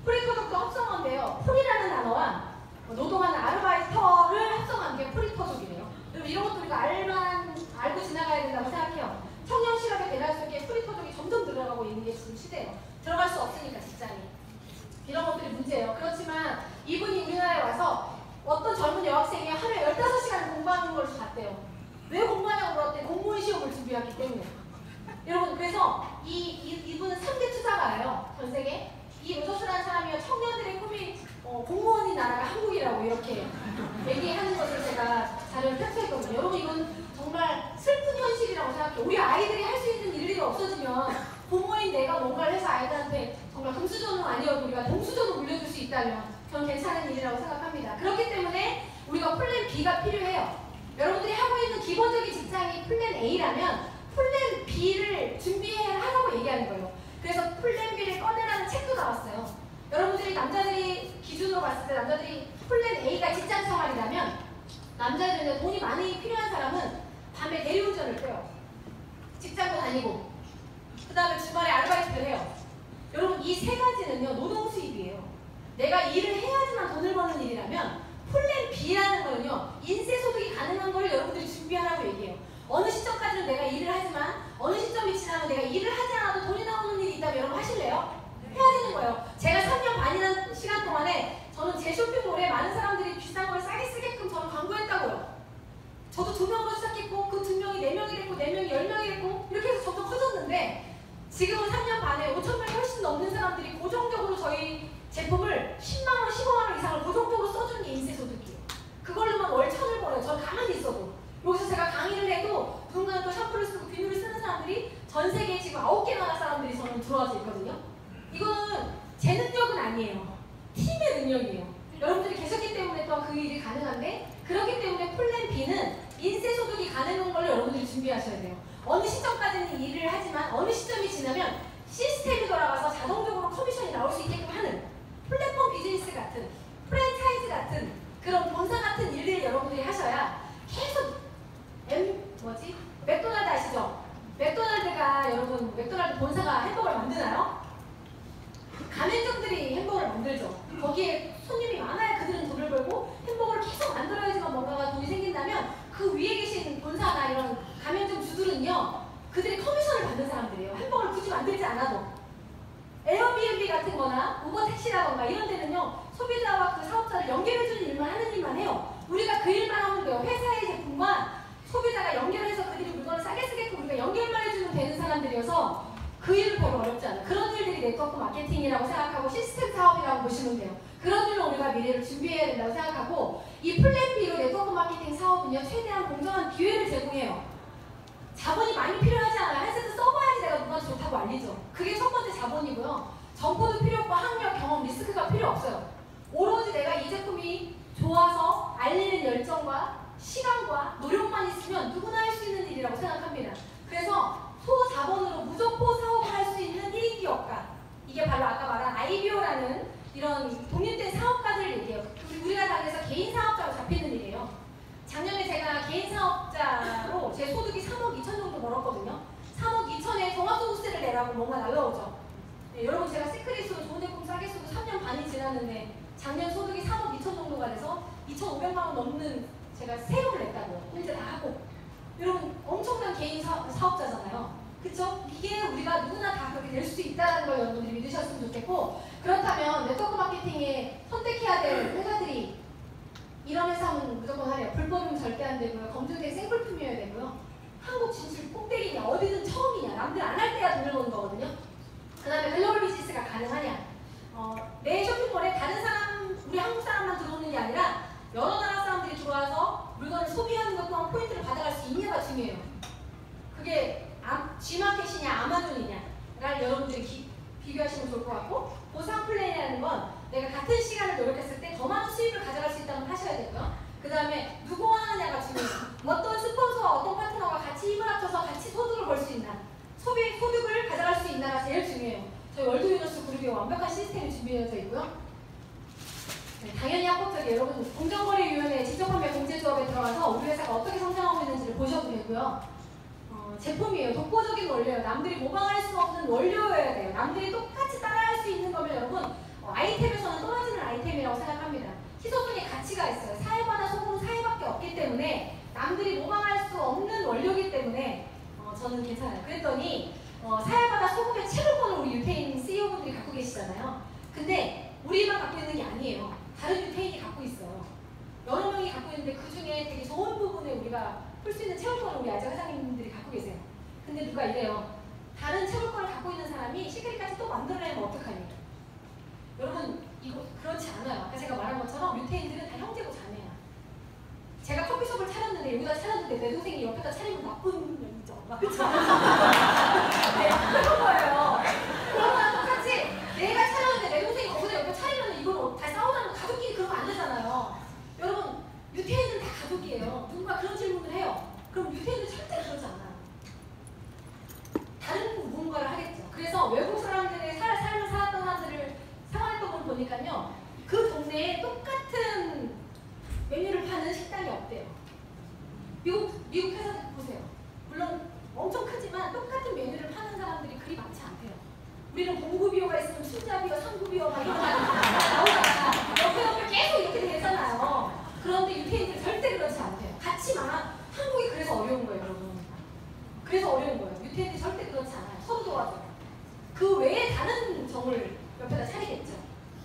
프리토족도 합성어인데요. 프리라는 단어와 노동하는 아르바이터를 합성한 게 프리토족이래요. 여러분 이런 것도 우리가 알고 지나가야 된다고 생각해요. 청년 실업의 대란 속에 프리토족이 점점 늘어나고 있는 게 지금 시대예요. 들어갈 수 없으니까 직장이. 이런 것들이 문제예요. 그렇지만 이분이 우리나라에 와서 어떤 젊은 여학생이 하루에 15시간 공부하는 걸 봤대요. 왜 공부하냐고 물었더니 공무원 시험을 준비하기 때문에. 여러분 그래서 이분은 3대 투자가예요. 전 세계. 이 로저스라는 사람이요. 청년들의 꿈이 공무원인 나라가 한국이라고 이렇게 얘기하는 것을 제가 자료를 펼쳐있거든요. 여러분 이건 정말 슬픈 현실이라고 생각해요. 우리 아이들이 할 수 있는 일들이 없어지면 부모인 내가 뭔가를 해서 아이들한테 정말 금수저는 아니어도 우리가 동수저도 물려줄 수 있다면 저는 괜찮은 일이라고 생각합니다. 그렇기 때문에 우리가 플랜 B가 필요해요. 여러분들이 하고 있는 기본적인 직장이 플랜 A라면 플랜 B를 준비하라고 얘기하는 거예요. 그래서 플랜 B를 꺼내라는 책도 나왔어요. 여러분들이 남자들이 기준으로 봤을 때 남자들이 플랜 A가 직장 생활이라면 남자들은 돈이 많이 필요한 사람은 밤에 대리운전을 해요. 직장도 다니고 그 다음에 주말에 아르바이트를 해요. 여러분 이 세 가지는요 노동 수입이에요. 내가 일을 해야지만 돈을 버는 일이라면 플랜 B라는 거는요 인세 소득이 가능한 걸 여러분들이 준비하라고 얘기해요. 어느 시점까지는 내가 일을 하지만 어느 시점이 지나면 내가 일을 하지 않아도 돈이 나오는 일이 있다면 여러분 하실래요? 해야 되는 거예요. 제가 3년 반이라는 시간 동안에 저는 제 쇼핑몰에 많은 사람들이 비싼 걸 싸게 쓰게끔 저는 광고했다고요. 저도 2명으로 시작했고 그 2명이 4명이 됐고 4명이 10명이 됐고 이렇게 해서 점점 커졌는데 지금은 3년 반에 5,000명이 훨씬 넘는 사람들이 고정적으로 저희 제품을 10만원, 15만원 이상을 고정적으로 써주는 게 인세소득이에요. 그걸로만 월 1,000을 벌어요. 저는 가만히 있어도. 여기서 제가 강의를 해도 누군가는 또 샴푸를 쓰고 비누를 쓰는 사람들이 전 세계에 지금 9개 나라 사람들이 저는 들어와져 있거든요. 이거는 제 능력은 아니에요. 팀의 능력이에요. 여러분들이 계셨기 때문에 또 그 일이 가능한데 그렇기 때문에 플랜 B는 인세소득이 가능한 걸 여러분들이 준비하셔야 돼요. 어느 시점까지는 일을 하지만 어느 시점이 지나면 시스템이 돌아가서 자동적으로 커미션이 나올 수 있게끔 하는 플랫폼 비즈니스 같은 프랜차이즈 같은 그런 본사 같은 일들을 여러분들이 하셔야 계속 본사가 햄버거를 만드나요? 가맹점들이 햄버거를 만들죠. 거기에 손님이 많아야 그들은 돈을 벌고 햄버거를 계속 만들어야지만 뭔가가 돈이 생긴다면 그 위에 계신 본사나 이런 가맹점 주들은요, 그들이 커미션을 받는 사람들이에요. 햄버거를 굳이 만들지 않아도. 에어비앤비 같은 거나 우버 택시라던가 이런 데는요, 소비자와 그 사업자를 연결해주는 일만 하는 일만 해요. 우리가 그 일만 하면 돼요. 회사의 제품과 소비자가 연결해서 그들이 물건을 싸게 쓰게끔 우리가 연결만 해주면 되는 사람들이어서 그 일은 별로 어렵지 않아요. 그런 일들이 네트워크 마케팅이라고 생각하고 시스템 사업이라고 보시면 돼요. 그런 일로 우리가 미래를 준비해야 된다고 생각하고, 이 플랜 B로 네트워크 마케팅 사업은요, 최대한 공정한 기회를 제공해요. 자본이 많이 필요하지 않아요. 한 세트 써봐야지 내가 누구한테 좋다고 알리죠. 그게 첫 번째 자본이고요. 정보도 필요 없고 학력, 경험, 리스크가 필요 없어요. 오로지 내가 이 제품이 좋아서 알리는 열정과 시간과 노력만 있으면 누구나 할 수 있는 일이라고 생각합니다. 그래서 소자본으로 무조건 사업을 할 수 있는 1인 기업가, 이게 바로 아까 말한 IBO라는 이런 독립된 사업가들 얘기예요. 우리가 당에서 개인 사업자로 잡히는 일이에요. 작년에 제가 개인 사업자로 제 소득이 3억 2천 정도 벌었거든요. 3억 2천에 종합소득세를 내라고 뭔가 날라오죠. 네, 여러분 제가 시크릿으로 좋은 제품 싸게 쓰고 3년 반이 지났는데 작년 소득이 3억 2천 정도가 돼서 2,500만 원 넘는 제가 세금을 냈다고요. 혼자 다 하고. 여러분 엄청난 개인 사업자잖아요. 그쵸? 이게 우리가 누구나 다 그렇게 될 수 있다는 걸 여러분들이 믿으셨으면 좋겠고, 그렇다면 네트워크 마케팅에 선택해야 될 회사들이 이런 회사는 무조건 하래요. 불법이면 절대 안 되고요. 검증된 생필품이어야 되고요. 한국 진출 꼭대기냐, 어디든 처음이냐, 남들 안 할 때야 돈을 버는 거거든요. 그 다음에 글로벌 비즈니스가 가능하냐. 내 쇼핑몰에 다른 사람, 우리 한국 사람만 들어오는 게 아니라 여러 나라 사람들이 들어와서 물건을 소비하는 것 또한 포인트를 받아갈 수 있냐가 중요해요. 그게 G마켓이냐 아마존이냐를 여러분들이 비교하시면 좋을 것 같고, 보상 플랜이라는 건 내가 같은 시간을 노력했을 때 더 많은 수익을 가져갈 수 있다면 하셔야 되고요. 그 다음에 누구와 하느냐가 중요해요. 어떤 스폰서와 어떤 파트너가 같이 힘을 합쳐서 같이 소득을 벌 수 있나, 소득을 가져갈 수 있나가 제일 중요해요. 저희 월드위너스 그룹이 완벽한 시스템이 준비되어 있고요. 네, 당연히 합법적이에요. 여러분 공정거래위원회 지적판매 공제조합에 들어가서 우리 회사가 어떻게 성장하고 있는지를 보셔도 되고요. 제품이에요. 독보적인 원료예요. 남들이 모방할 수 없는 원료여야 돼요. 남들이 똑같이 따라할 수 있는 거면 여러분 아이템에서는 떨어지는 아이템이라고 생각합니다. 희소성의 가치가 있어요. 사회바다 소금은 사회밖에 없기 때문에 남들이 모방할 수 없는 원료이기 때문에 저는 괜찮아요. 그랬더니 사회바다 소금의 채굴권을 우리 유태인 CEO분들이 갖고 계시잖아요. 근데 우리만 갖고 있는 게 아니에요. 다른 유태인이 갖고 있어요. 여러 명이 갖고 있는데 그 중에 되게 좋은 부분에 우리가 풀 수 있는 채굴권을 우리 아재 회장님들이 갖고 계세요. 근데 누가 이래요. 다른 채굴권을 갖고 있는 사람이 시크릿까지 또 만들어내면 어떡하니? 여러분 이거 그렇지 않아요. 아까 제가 말한 것처럼 유태인들은 다 형제고 자매야. 제가 커피숍을 차렸는데 여기다 차렸는데 내 동생이 옆에다 차리면 나쁜 놈이죠. 그렇죠? 네, 그런 거예요. 그런 거랑 똑같이 내가 차렸는데 내 동생이 거기다 옆에 차리면 이건 다 싸우자는 가족끼리 그러면 안 되잖아요. 여러분 유태인은 다 가족이에요. 누군가 그런 질문을 해요. 그럼 유태인은 절대 그러지 않아요. 다른 무언가를 하겠죠. 그래서 외국 사람들의 삶을 살았던 사람들을 생활했던 걸 보니까요. 그 동네에 똑같은 메뉴를 파는 식당이 없대요. 미국 회사들 보세요. 물론 엄청 크지만 똑같은 메뉴를 파는 사람들이 그리 많지 않대요. 우리는 봉구비오가 있으면 순자비오, 상구비오 막 이런 거 나오잖아. 옆에 계속 이렇게 되잖아요. 그런데 유태인들 절대 그렇지 않대요. 같지만 한국이 그래서 어려운 거예요, 여러분. 그래서 어려운 거예요. 유태인들이 절대 그렇지 않아요. 서로 도와줘요. 그 외에 다른 정을 옆에다 차리겠죠.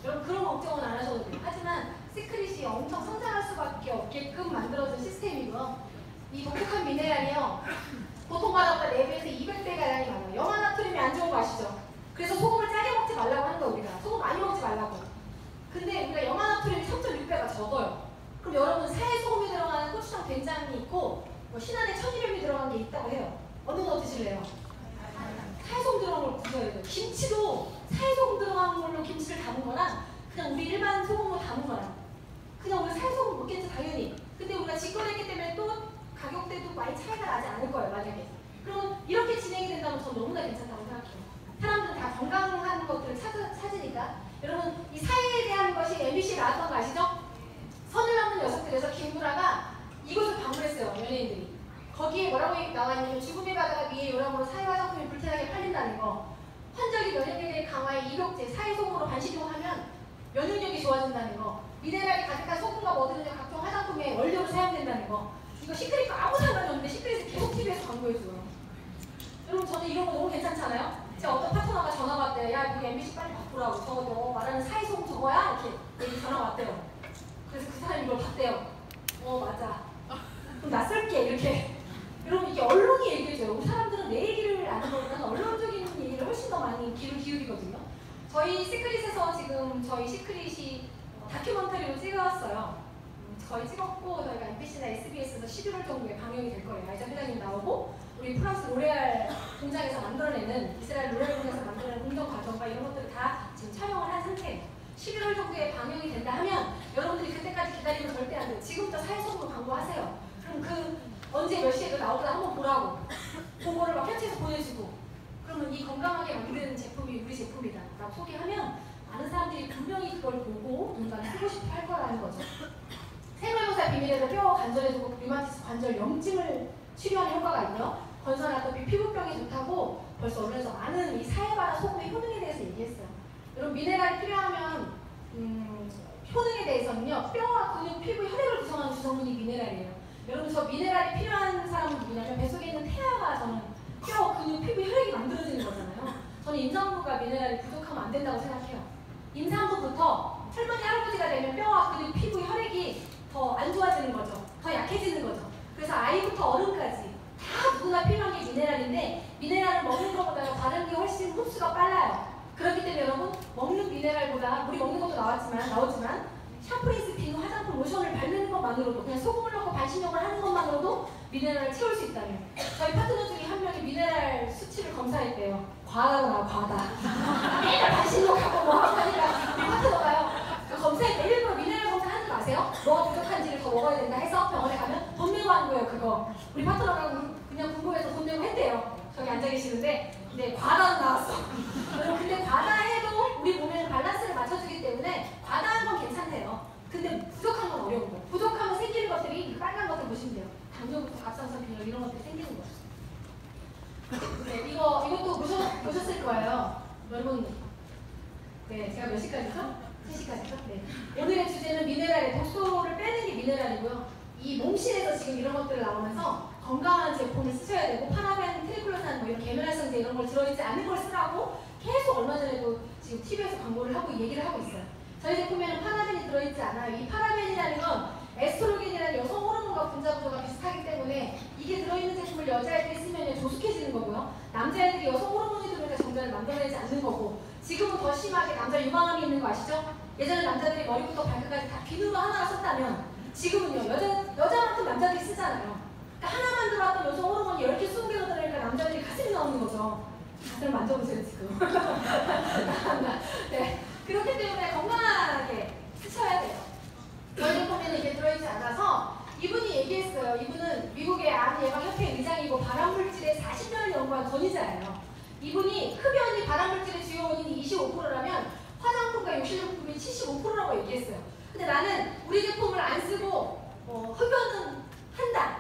여러분 그런 걱정은 안 하셔도 돼요. 하지만 시크릿이 엄청 성장할 수밖에 없게끔 만들어진 시스템이고요. 이 독특한 미네랄이요. 보통 바다보다 4배에서 200배가량이 많아요. 염화나트륨이 안 좋은 거 아시죠? 그래서 소금을 짜게 먹지 말라고 하는 거예요, 우리가. 소금 많이 먹지 말라고. 근데 우리가 염화나트륨이 3.6배가 적어요. 그럼 여러분 사해소금이 들어가는 고추장 된장이 있고 신안에 천일염이 들어간 게 있다고 해요. 어느 거 드실래요? 사해소금 들어간 걸 드셔야 돼요. 김치도 사해소금 들어간 걸로 김치를 담은 거랑 그냥 우리 일반 소금으로 담은 거랑 그냥 우리 사해소금 먹겠죠, 당연히. 근데 우리가 직거래했기 때문에 또 가격대도 많이 차이가 나지 않을 거예요, 만약에. 그러면 이렇게 진행이 된다면 전 너무나 괜찮다고 생각해요. 사람들은 다 건강한 것들을 찾으니까. 여러분 이 사회에 대한 것이 MBC에 나왔던 거 아시죠? 선을 넘는 녀석들에서 김구라가 이곳을 방문했어요, 연예인들이. 거기에 뭐라고 나와 있냐면 죽음의 바다가 위에 요람으로 사회와 상품이 불티나게 팔린다는 거. 입욕제, 사회소금으로 반식용하면 면역력이 좋아진다는 거, 미네랄이 가득한 소금과 뭐든 각종 화장품의 원료로 사용된다는 거. 이거 시크릿과 아무 상관이 없는데 시크릿을 계속 TV에서 광고해줘요. 여러분 저는 이런 거 너무 괜찮잖아요? 제가 어떤 파트너가 전화가 왔대요. 야, 우리 MBC 빨리 바꾸라고. 저거 너 말하는 사회소금 저거야? 이렇게 얘기 전화가 왔대요. 그래서 그 사람이 이걸 봤대요. 맞아. 그럼 나 쓸게. 이렇게. 여러분 이게 언론이 얘기해줘요. 우리 사람들은 내 얘기를 아는 것보다는 언론적인 얘기를 훨씬 더 많이 귀를 기울이거든요. 저희 시크릿에서 지금 저희 시크릿이 다큐멘터리로 찍어왔어요. 거의 찍었고 저희가 MBC나 SBS에서 11월 정도에 방영이 될 거예요. 아이자 회장님 나오고 우리 프랑스 로레알 공장에서 만들어내는 이스라엘 로레알 공장에서 만들어내는 공정 과정과 이런 것들을 다 지금 촬영을 한 상태예요. 11월 정도에 방영이 된다 하면 여러분들이 그때까지 기다리면 절대 안 돼요. 지금부터 사회성으로 광고하세요. 그럼 그 언제 몇 시에 나오더라 한번 보라고 그거를 막 편지해서 보내주고 그러면 이 건강하게 만드는 제품이 우리 제품이다 라고 소개하면 많은 사람들이 분명히 그걸 보고 뭔가 쓰고 싶어 할 거라는 거죠. 생활용사 비밀에서 뼈 관절해주고 류마티스 관절 염증을 치료하는 효과가 있고요. 건선 아토피 피부병에 좋다고 벌써 언론에서 많은 이 사해바라 소금의 효능에 대해서 얘기했어요. 여러분 미네랄이 필요하면 효능에 대해서는요. 뼈와 근육, 피부, 혈액을 구성하는 구성분이 미네랄이에요. 여러분 저 미네랄이 필요한 사람은 누구냐면 뱃속에 있는 태아가 저는 뼈, 근육, 피부, 혈액이 만들어지는 거잖아요. 저는 임산부가 미네랄이 부족하면 안 된다고 생각해요. 임산부부터 할머니, 할아버지가 되면 뼈와 근육, 피부, 혈액이 더 안 좋아지는 거죠. 더 약해지는 거죠. 그래서 아이부터 어른까지 다 누구나 필요한 게 미네랄인데 미네랄을 먹는 것보다 다른 게 훨씬 흡수가 빨라요. 그렇기 때문에 여러분 먹는 미네랄보다 우리 먹는 것도 나오지만 샴푸린스, 비누, 화장품, 로션을 바르는 것만으로도 그냥 소금을 넣고 반신욕을 하는 것만으로도 미네랄을 채울 수 있다면 저희 파트너 중에 한 명이 미네랄 수치를 검사했대요. 과하다. 매일 반신욕하고 뭐 하고 하니까 우리 파트너가요. 검사할 때 일부러 미네랄 검사 하지 마세요. 뭐가 부족한지를 더 먹어야 된다 해서 병원에 가면 돈 내고 하는 거예요. 그거. 우리 파트너가 그냥 궁금해서 돈 내고 했대요. 저기 앉아 계시는데 근데 과다는 나왔어. 근데 과다해도 우리 몸에 밸런스를 맞춰주기 때문에 과다한 건 괜찮대요. 근데 부족한 건 어려운 거예요. 부족하면 생기는 것들이 빨간 것들 보시면 돼요. 당뇨부터 갑상선 균열 이런 것들이 생기는 거예요. 네, 이것도 보셨을 거예요. 여러분, 네, 제가 몇 시까지죠? 3시까지죠? 네. 오늘의 주제는 미네랄의 독소를 빼는 게 미네랄이고요. 이 몸실에서 지금 이런 것들을 나오면서 건강한 제품을 쓰셔야 되고 파라벤, 트리클로산 뭐 이런 계면활성제 이런 걸 들어있지 않은 걸 쓰라고 계속 얼마 전에도 지금 TV에서 광고를 하고 얘기를 하고 있어요. 저희 제품에는 파라벤이 들어있지 않아요. 이 파라벤이라는 건 에스트로겐이라는 여성 호르몬과 분자 구조가 비슷하기 때문에 이게 들어있는 제품을 여자애들이 쓰면 조숙해지는 거고요. 남자애들이 여성 호르몬이 들어오니까 정자를 만들어내지 않는 거고 지금은 더 심하게 남자 유방암이 있는 거 아시죠? 예전에 남자들이 머리부터 발끝까지 다 비누로 하나를 썼다면 지금은요. 여자만큼 남자들이 쓰잖아요. 그러니까 하나만 들어왔던 여성 호르몬이 10개, 20개가 들어오니까 남자들이 가슴이 나오는 거죠. 가슴을 만져보세요 지금. 네. 그렇기 때문에 건강하게 쓰셔야 돼요. 저희 제품에는 이게 들어있지 않아서 이분이 얘기했어요. 이분은 미국의 암예방협회 의장이고 발암물질에 40년을 연구한 권위자예요. 이분이 흡연이 발암물질의 주요 원인이 25%라면 화장품과 욕실용품이 75%라고 얘기했어요. 근데 나는 우리 제품을 안 쓰고 흡연은 한다.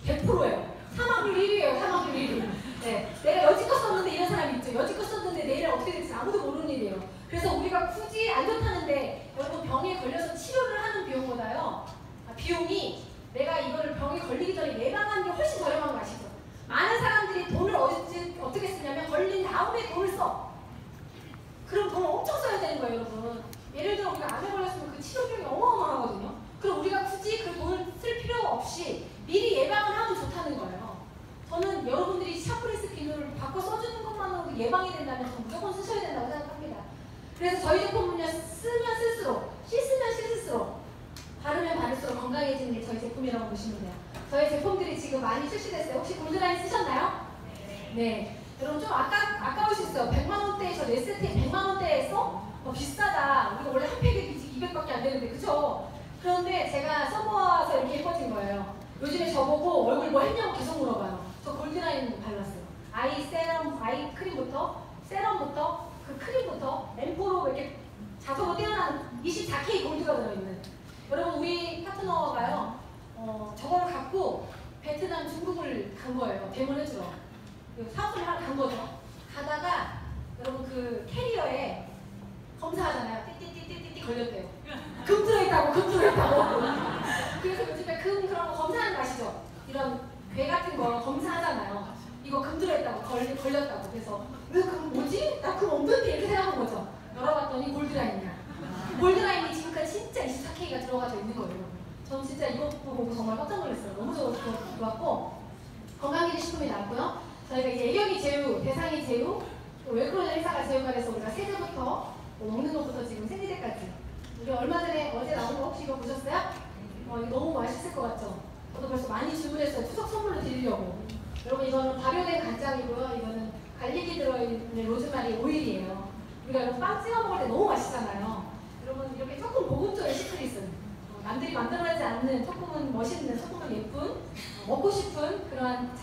100%예요. 사망률 1위예요. 사망률 1위. 네. 내가 여지껏 썼는데 이런 사람이 있죠. 여지껏 썼는데 내일은 어떻게 될지 아무도 모르는 일이에요. 그래서 우리가 굳이 안 좋다는데 여러분 병에 걸려서 치료를 하는 비용보다요. 비용이 내가 이거를 병에 걸리기 전에 예방하는 게 훨씬 저렴한 거 아시죠? 많은 사람들이 돈을 어떻게 쓰냐면 걸린 다음에 돈을 써. 그럼 돈을 엄청 써야 되는 거예요, 여러분. 예를 들어 우리가 암에 걸렸으면 그 치료 비용이 어마어마하거든요. 그럼 우리가 굳이 그 돈을 쓸 필요 없이 미리 예방을 하면 좋다는 거예요. 저는 여러분들이 샴푸린스 비누를 바꿔 써주는 것만으로도 예방이 된다면 저는 무조건 쓰셔야 된다고 생각합니다. 그래서 저희 제품은요, 쓰면 쓸수록, 씻으면 씻을수록, 바르면 바를수록 건강해지는 게 저희 제품이라고 보시면 돼요. 저희 제품들이 지금 많이 출시됐어요. 혹시 골드라인 쓰셨나요? 네. 여러분 좀 아까우시죠? 100만원대에 저 4세트에 100만원대에 써? 비싸다. 우리가 원래 한 팩에 200밖에 안 되는데, 그쵸? 그런데 제가 써보아서 이렇게 예뻐진 거예요. 요즘에 저보고 얼굴 뭐 했냐고 계속 물어봐요. 저 골드라인 발랐어요. 아이 세럼, 아이 크림부터, 세럼부터, 그 크림부터, 램프로 이렇게 자석으로 떼어난 24K 골드가 들어있는. 여러분, 우리 파트너가요, 저거를 갖고 베트남, 중국을 간 거예요. 대문해주러. 사업을 하러 간 거죠. 가다가 여러분 그 캐리어에 문화체육관에서 우리가 세제부터 먹는 것부터 지금 생리대까지 우리 얼마 전에 어제 나온 거 혹시 이거 보셨어요? 이거 너무 맛있을 것 같죠? 저도 벌써 많이 주문했어요. 추석 선물로 드리려고. 여러분 이거는 발효된 간장이고요. 이거는 갈릭이 들어있는 로즈마리 오일이에요. 우리가 이런 빵 찍어 먹을 때 너무 맛있잖아요. 여러분 이렇게 조금 고급져요. 시크릿은 남들이 만들어내지 않는 조금은 멋있는, 조금은 예쁜, 먹고 싶은 그러한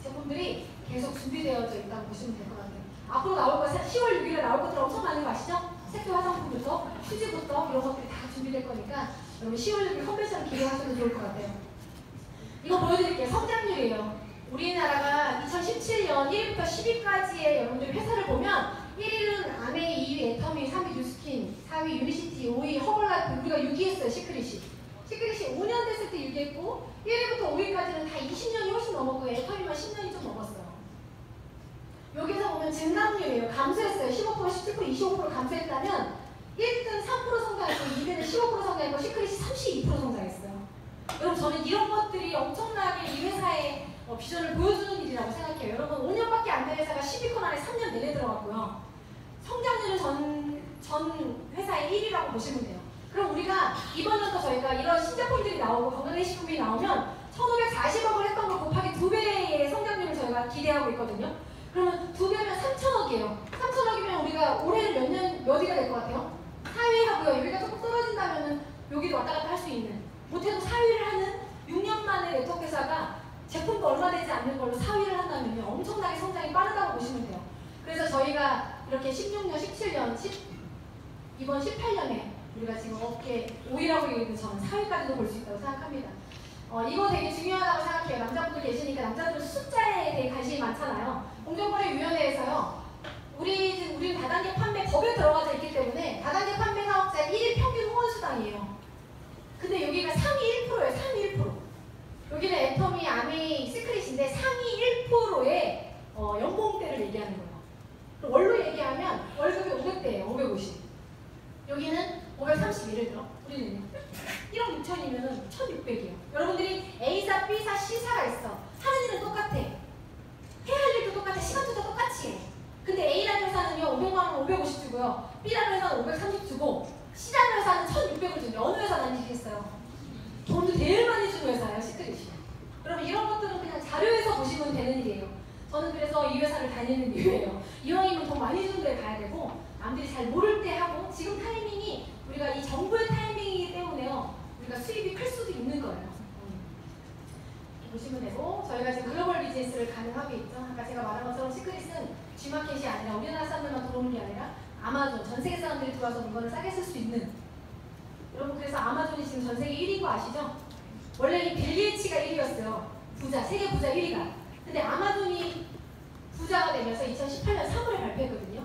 제품들이 계속 준비되어져 있다고 보시면 될 것 같아요. 앞으로 나올 거 10월 6일에 나올 것들 엄청 많은 거 아시죠? 색조 화장품부터 휴지부터 이런 것들이 다 준비될 거니까 여러분 10월 6일 컨벤션 기대하셔도 좋을 것 같아요. 이거 보여드릴게요. 성장률이에요. 우리나라가 2017년 1위부터 10위까지의 여러분들 회사를 보면 1위는 아메이, 2위 애터미, 3위 뉴스킨, 4위 유니시티, 5위 허벌라이프, 우리가 6위 했어요. 시크릿이 5년 됐을 때 6위 했고 1위부터 5위까지는 다 20년이 훨씬 넘었고 애터미만 10년이 좀 넘었어요. 여기서 보면 증감률이에요. 감소했어요. 15%, 17%, 25% 감소했다면 1등 3% 성장했고 2등은 15% 성장했고 시크릿이 32% 성장했어요. 여러분 저는 이런 것들이 엄청나게 이 회사의 비전을 보여주는 일이라고 생각해요. 여러분 5년밖에 안 된 회사가 10위권 안에 3년 내내 들어갔고요. 성장률은 전 회사의 1위라고 보시면 돼요. 그럼 우리가 이번 연도 저희가 이런 신제품들이 나오고 건강식품이 나오면 1,540억을 했던 걸 곱하기 2배의 성장률을 저희가 기대하고 있거든요. 그러면 2배면 3,000억이에요. 3,000억이면 우리가 올해는 몇 위가 될 것 같아요? 4위 하고요. 여기가 조금 떨어진다면 여기도 왔다 갔다 할 수 있는, 못해도 4위를 하는 6년 만에 네트워크 회사가 제품도 얼마 되지 않는 걸로 4위를 한다면요. 엄청나게 성장이 빠르다고 보시면 돼요. 그래서 저희가 이렇게 16년, 17년, 이번 18년에 우리가 지금 업계 5위라고 얘기해도 저는 4위까지도 볼 수 있다고 생각합니다. 이거 되게 중요하다고 생각해요. 남자분들 계시니까 남자들은 숫자에 대해 관심이 많잖아요. 공정거래위원회에서요. 우리는 다단계 판매 법에 들어가져 있기 때문에 다단계 판매 사업자 1일 평균 후원수당이에요. 근데 여기가 상위 1%예요. 상위 1%. 여기는 애터미, 아메이, 시크릿인데 상위 1%의 연봉대를 얘기하는 거예요. 월로 얘기하면 월급이 500대예요. 550. 여기는 530, 예를 들어 우리는 1억 6천이면 1,600이에요. 여러분들이 A사, B사, C사가 있어. 하는 일은 똑같아. 해야 할 일도 똑같아. 시간도 똑같이 해. 근데 A라는 회사는요 500만 원 550 주고요. B라는 회사는 530 주고 C라는 회사는 1,600을 주는데 어느 회사 다니시겠어요? 돈도 제일 많이 주는 회사예요. 시크릿이. 여러분 이런 것들은 그냥 자료에서 보시면 되는 일이에요. 저는 그래서 이 회사를 다니는 이유예요. 이왕이면 돈 많이 주는 데 가야 되고 남들이 잘 모를 때 하고 지금 타이밍이 우리가 이 정부의 타이밍이기 때문에요. 우리가 수입이 클 수도 있는 거예요. 보시면 되고 저희가 지금 글로벌 비즈니스를 가능하고 있죠. 아까 제가 말한 것처럼 시크릿은 G마켓이 아니라 우리나라 사람들만 들어오는 게 아니라 아마존, 전 세계 사람들이 들어와서 물건을 싸게 쓸 수 있는. 여러분 그래서 아마존이 지금 전 세계 1위인 거 아시죠? 원래 이 빌 게이츠가 1위였어요. 부자, 세계 부자 1위가. 근데 아마존이 부자가 되면서 2018년 3월에 발표했거든요.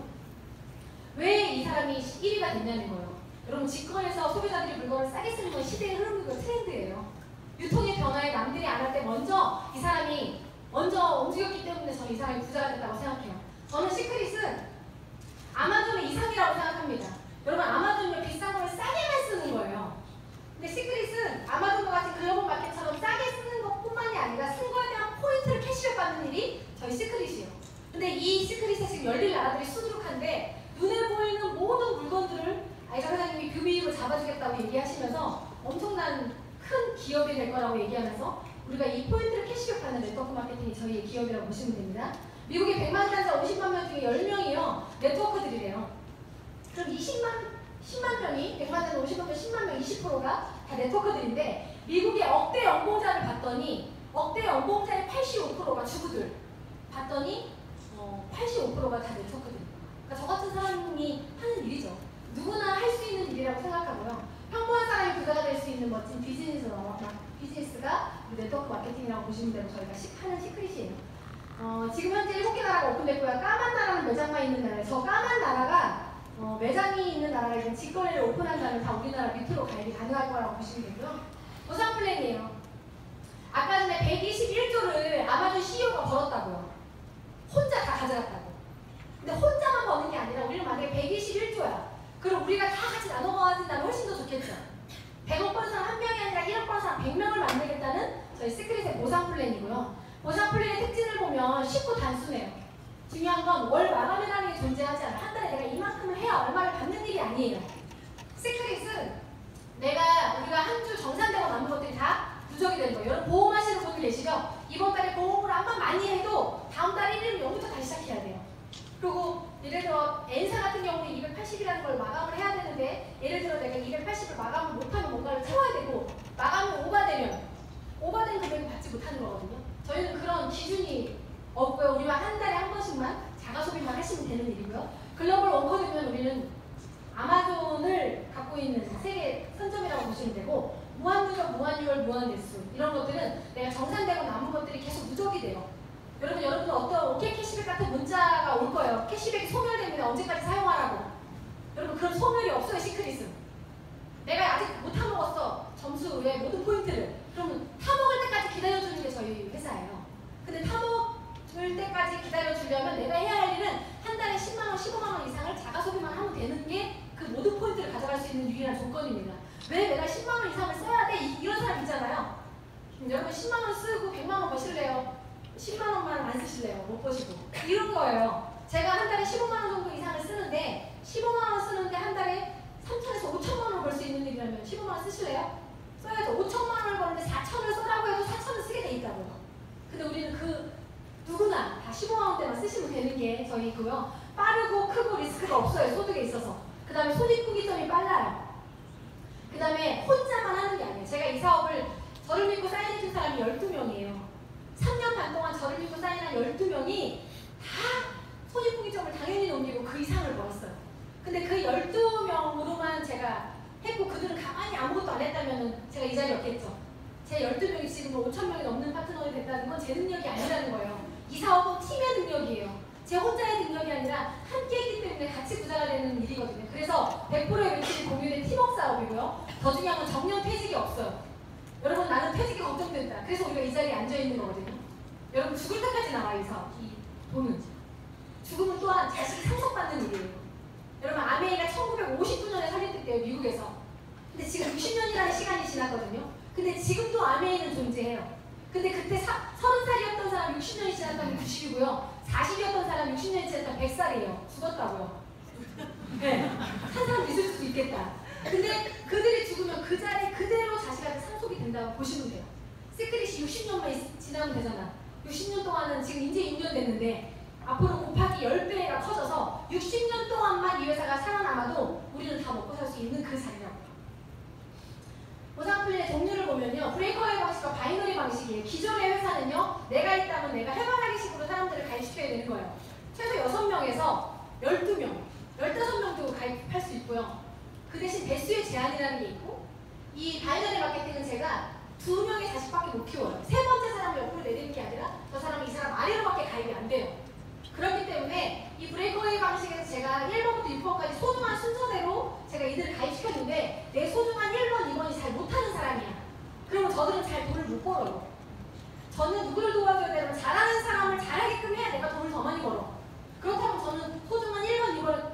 왜 이 사람이 1위가 됐냐는 거예요. 여러분 직거래에서 소비자들이 물건을 싸게 쓰는 건 시대의 흐름이고 트렌드예요. 유통의 변화에 남들이 안 할 때 먼저 이 사람이 먼저 움직였기 때문에 저는 이 사람이 부자가 됐다고 생각해요. 저는 시크릿은 아마존의 이상이라고 생각합니다. 여러분 아마존은 비싼 걸 싸게만 쓰는 거예요. 근데 시크릿은 아마존과 같은 글로벌 마켓처럼 싸게 쓰는 것뿐만이 아니라 쓴 거에 대한 포인트를 캐시백 받는 일이 저희 시크릿이에요. 근데 이 시크릿에 지금 열릴 나라들이 수두룩한데 눈에 보이는 모든 물건들을 아이자 회장님이 금이익으로 잡아주겠다고 얘기하시면서 엄청난 큰 기업이 될 거라고 얘기하면서 우리가 이 포인트를 캐시백 받는 네트워크 마케팅이 저희의 기업이라고 보시면 됩니다. 미국의 100만 단자 50만 명 중에 10명이요. 네트워크들이래요. 그럼 10만 명이 100만 단자 50만 명, 10만 명 20%가 다 네트워크들인데 미국의 억대 연봉자를 봤더니 억대 연봉자의 85%가 주부들 봤더니 85%가 다 네트워크들입니다. 그러니까 저 같은 사람이 하는 일이죠. 누구나 할 수 있는 일이라고 생각하고요. 평범한 사람이 부자가 될 수 있는 멋진 비즈니스가 네트워크 마케팅이라고 보시면 되고 저희가 하는 시크릿이에요. 지금 현재 7개 나라가 오픈됐고요. 까만 나라는 매장만 있는 나라예요. 저 까만 나라가 매장이 있는 나라에 있는 직거래를 오픈한다면 다 우리나라 밑으로 가입이 가능할 거라고 보시면 되고요. 보상 플랜이에요. 아까 전에 121조를 아마존 CEO가 벌었다고요. 혼자 다 가져갔다고. 근데 혼자만 버는 게 아니라 우리는 만약에 121조야. 그럼 우리가 다 같이 나눠 가진다면 훨씬 더 좋겠죠. 100억 버는 사람 한 명이 아니라 1억 버는 사람 100명을 만들겠다는 저희 시크릿의 보상 플랜이고요. 보상 플랜의 특징을 보면 쉽고 단순해요. 중요한 건 월 마감이라는 게 존재하지 않아. 한 달에 내가 이만큼을 해야 얼마를 받는 일이 아니에요. 시크릿은 우리가 한 주 정산되고 남은 것들이 다 누적이 되는 거예요. 여러분 보험하시는 분들 계시죠? 이번 달에 보험을 한번 많이 해도 다음 달 1일 0부터 다시 시작해야 돼요. 그리고 예를 들어 N사 같은 경우는 280이라는 걸 마감을 해야 되는데 예를 들어 내가 280을 마감을 못하면 뭔가를 채워야 되고 마감이 오버된 금액을 받지 못하는 거거든요. 저희는 그런 기준이 없고요. 우리가 한 달에 한 번씩만 자가소비만 하시면 되는 일이고요. 글로벌 원커드면 우리는 아마존을 갖고 있는 세계 선점이라고 보시면 되고 무한누적, 무한유월, 무한대수 이런 것들은 내가 정산되고 남은 것들이 계속 누적이 돼요. 여러분은 어떤 OK 캐시백 같은 문자가 올 거예요. 캐시백이 소멸됩니다. 언제까지 사용하라고. 여러분 그런 소멸이 없어요. 시크릿은. 내가 아직 못 타먹었어. 점수의 모든 포인트를. 그러면 타먹을 때까지 기다려주는 게 저희 회사예요. 근데 타먹을 때까지 기다려주려면 내가 해야 할 일은 한 달에 10만원, 15만원 이상을 자가소비만 하면 되는 게 그 모든 포인트를 가져갈 수 있는 유일한 조건입니다. 왜 내가 10만원 이상을 써야 돼? 이런 사람 있잖아요. 여러분 10만원 쓰고 100만원 버실래요? 10만원만 안 쓰실래요? 못 버시고. 이런 거예요. 제가 한 달에 15만원 정도 이상을 쓰는데 15만원 쓰는데 한 달에 3천에서 5천만원을 벌 수 있는 일이라면 15만원 쓰실래요? 써야죠. 5천만원을 버는데 4천을 쓰라고 해도 4천을 쓰게 돼 있다고요. 근데 우리는 누구나 다 15만원대만 쓰시면 되는 게 저희고요. 빠르고 크고 리스크가 없어요. 소득에 있어서. 그 다음에 손익후기점이 빨라요. 그 다음에 혼자만 하는 게 아니에요. 제가 이 사업을 저를 믿고 사인해준 사람이 12명이에요. 3년 반 동안 저를 믿고 사인한 12명이 다 손익후기점을 당연히 넘기고 그 이상을 벌었어요. 근데 그 12명으로만 제가 했고 그들은 가만히 아무것도 안 했다면 제가 이 자리에 없겠죠. 제 12명이 지금 5,000명이 넘는 파트너가 됐다는 건 제 능력이 아니라는 거예요. 이 사업은 팀의 능력이에요. 제 혼자의 능력이 아니라 함께 했기 때문에 같이 부자가 되는 일이거든요. 그래서 100%의 매출이 공유된 팀워크 사업이고요. 더 중요한 건 정년 퇴직이 없어요. 여러분 나는 퇴직이 걱정된다. 그래서 우리가 이 자리에 앉아있는 거거든요. 여러분 죽을 때까지 나와요. 이 사업. 이 돈은. 죽음은 또한 자식이 상속받는 일이에요. 여러분 아메이가 1959년에 설립됐대요. 미국에서. 근데 지금 60년이라는 시간이 지났거든요. 근데 지금도 아메이는 존재해요. 근데 그때 30살이었던 사람 60년이 지났다면 90이고요. 40이었던 사람 60년이 지났다면 100살이에요. 죽었다고요. 네. 한 사람 있을 수도 있겠다. 근데 그들이 죽으면 그 자리에 그대로 자식한테 상속이 된다고 보시면 돼요. 시크릿이 60년만 지나면 되잖아. 60년 동안은 지금 이제 6년 됐는데 앞으로 곱하기 10배가 커져서 60년 동안만 이 회사가 살아남아도 우리는 다 먹고 살 수 있는 그 자리라고요. 보상플랜의 종류를 보면요. 브레이커웨이 방식과 바이너리 방식이에요. 기존의 회사는요. 내가 있다면 내가 해방하기 식으로 사람들을 가입시켜야 되는 거예요. 최소 6명에서 12명, 15명도 가입할 수 있고요. 그 대신 대수의 제한이라는 게 있고 이 바이너리 마케팅은 제가 2명의 자식밖에 못 키워요. 세 번째 사람을 옆으로 내리는 게 아니라 저 사람은 이 사람 아래로밖에 가입이 안 돼요. 그렇기 때문에 이 브레이커웨이 방식에서 제가 1번부터 6번까지 소중한 순서대로 제가 이들을 가입시켰는데 내 소중한 1번, 2번이 잘 못하는 사람이야. 그러면 저들은 잘 돈을 못 벌어요. 저는 누구를 도와줘야 되냐면 잘하는 사람을 잘하게끔 해야 내가 돈을 더 많이 벌어. 그렇다면 저는 소중한 1번, 2번을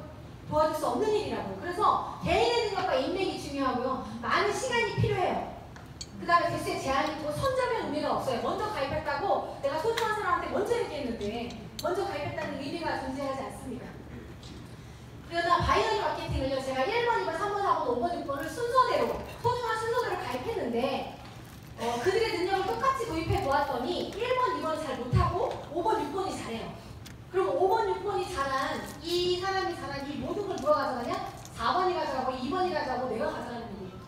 도와줄 수 없는 일이라고요. 그래서 개인의 능력과 인맥이 중요하고요. 많은 시간이 필요해요. 그 다음에 대수의 제한이 있고 선점의 의미가 없어요. 먼저 가입했다고 내가 소중한 사람한테 먼저 얘기했는데 먼저 가입했다는 의미가 존재하지 않습니다. 그러나 바이너리 마케팅을요. 제가 1번, 2번, 3번, 4번, 5번, 6번을 순서대로 소중한 순서대로 가입했는데 그들의 능력을 똑같이 도입해 보았더니 1번, 2번을 잘 못하고 5번, 6번이 잘해요. 그럼 5번, 6번이 잘한 이 사람이 잘한 이 모든 걸 누가 가져가냐? 4번이 가져가고 2번이 가져가고 내가 가져가는 일이에요.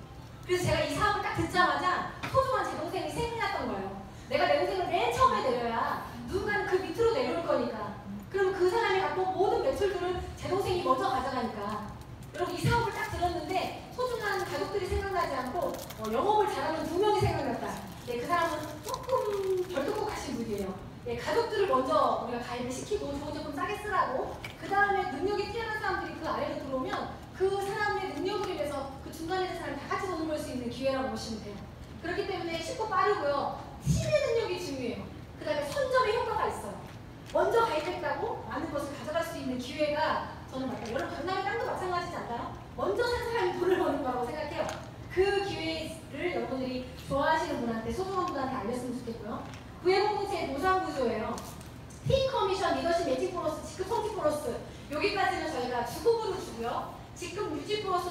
그래서 제가 이 사업을 딱 듣자마자 소중한 제 동생이 생각났던 거예요. 내가 내 동생을 맨 처음에 내려야 누군가는 그 밑으로 내려올 거니까. 그럼 그 사람이 갖고 모든 매출들을 제 동생이 먼저 가져가니까. 여러분 이 사업을 딱 들었는데 소중한 가족들이 생각나지 않고 영업을 잘하는 2명이 생각났다. 네, 그 사람은 조금 별도국하신 분이에요. 네, 가족들을 먼저 우리가 가입을 시키고 좋은 제품 싸게 쓰라고 그 다음에 능력이 뛰어난 사람들이 그 아래로 들어오면 그 사람의 능력으로 인해서 그 중간에 있는 사람이 다 같이 돈을 벌 수 있는 기회라고 보시면 돼요. 그렇기 때문에 쉽고 빠르고요. 팀의 능력이 중요해요. 그 다음에 선점의 효과가 있어요. 먼저 가입했다고 많은 것을 가져갈 수 있는 기회가 저는 맞다. 여러분 강남의 땅도 마찬가지지 않나요? 먼저 산 사람이 돈을 버는 거라고 생각해요. 그 기회를 여러분들이 좋아하시는 분한테 소중한 분한테 알렸으면 좋겠고요. 구해공동체의 보상 구조예요. 팀 커미션, 리더십, 매칭 보너스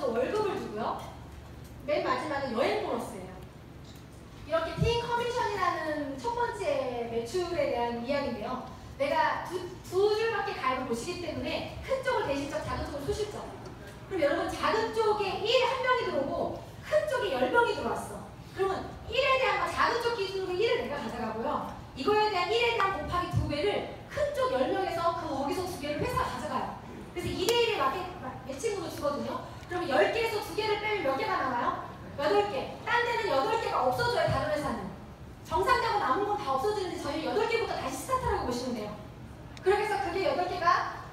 보너스로 월급을 주고요. 맨 마지막은 여행 보너스예요. 이렇게 팀 커미션이라는 첫 번째 매출에 대한 이야기인데요. 내가 두 줄밖에 가입을 보시기 때문에 큰 쪽을 대신적, 작은 쪽을 소실적. 그럼 여러분 작은 쪽에 1 한 명이 들어오고 큰 쪽에 10명이 들어왔어. 그러면 1에 대한 거 작은 쪽 기준으로 1을 내가 가져가고요. 이거에 대한 1에 대한 곱하기 2배를 큰 쪽 10명에서 거기서 2개를 회사가 가져가요. 그래서 2대1의 매칭으로 주거든요. 그러면 10개에서 2개를 빼면 몇 개가 나와요? 8개. 딴 데는 8개가 없어져요, 다른 회사는. 정상적으로 남은 건 다 없어지는데 저희는 8개부터 다시 스타트라고 보시면 돼요. 그렇게 해서 그게 8개가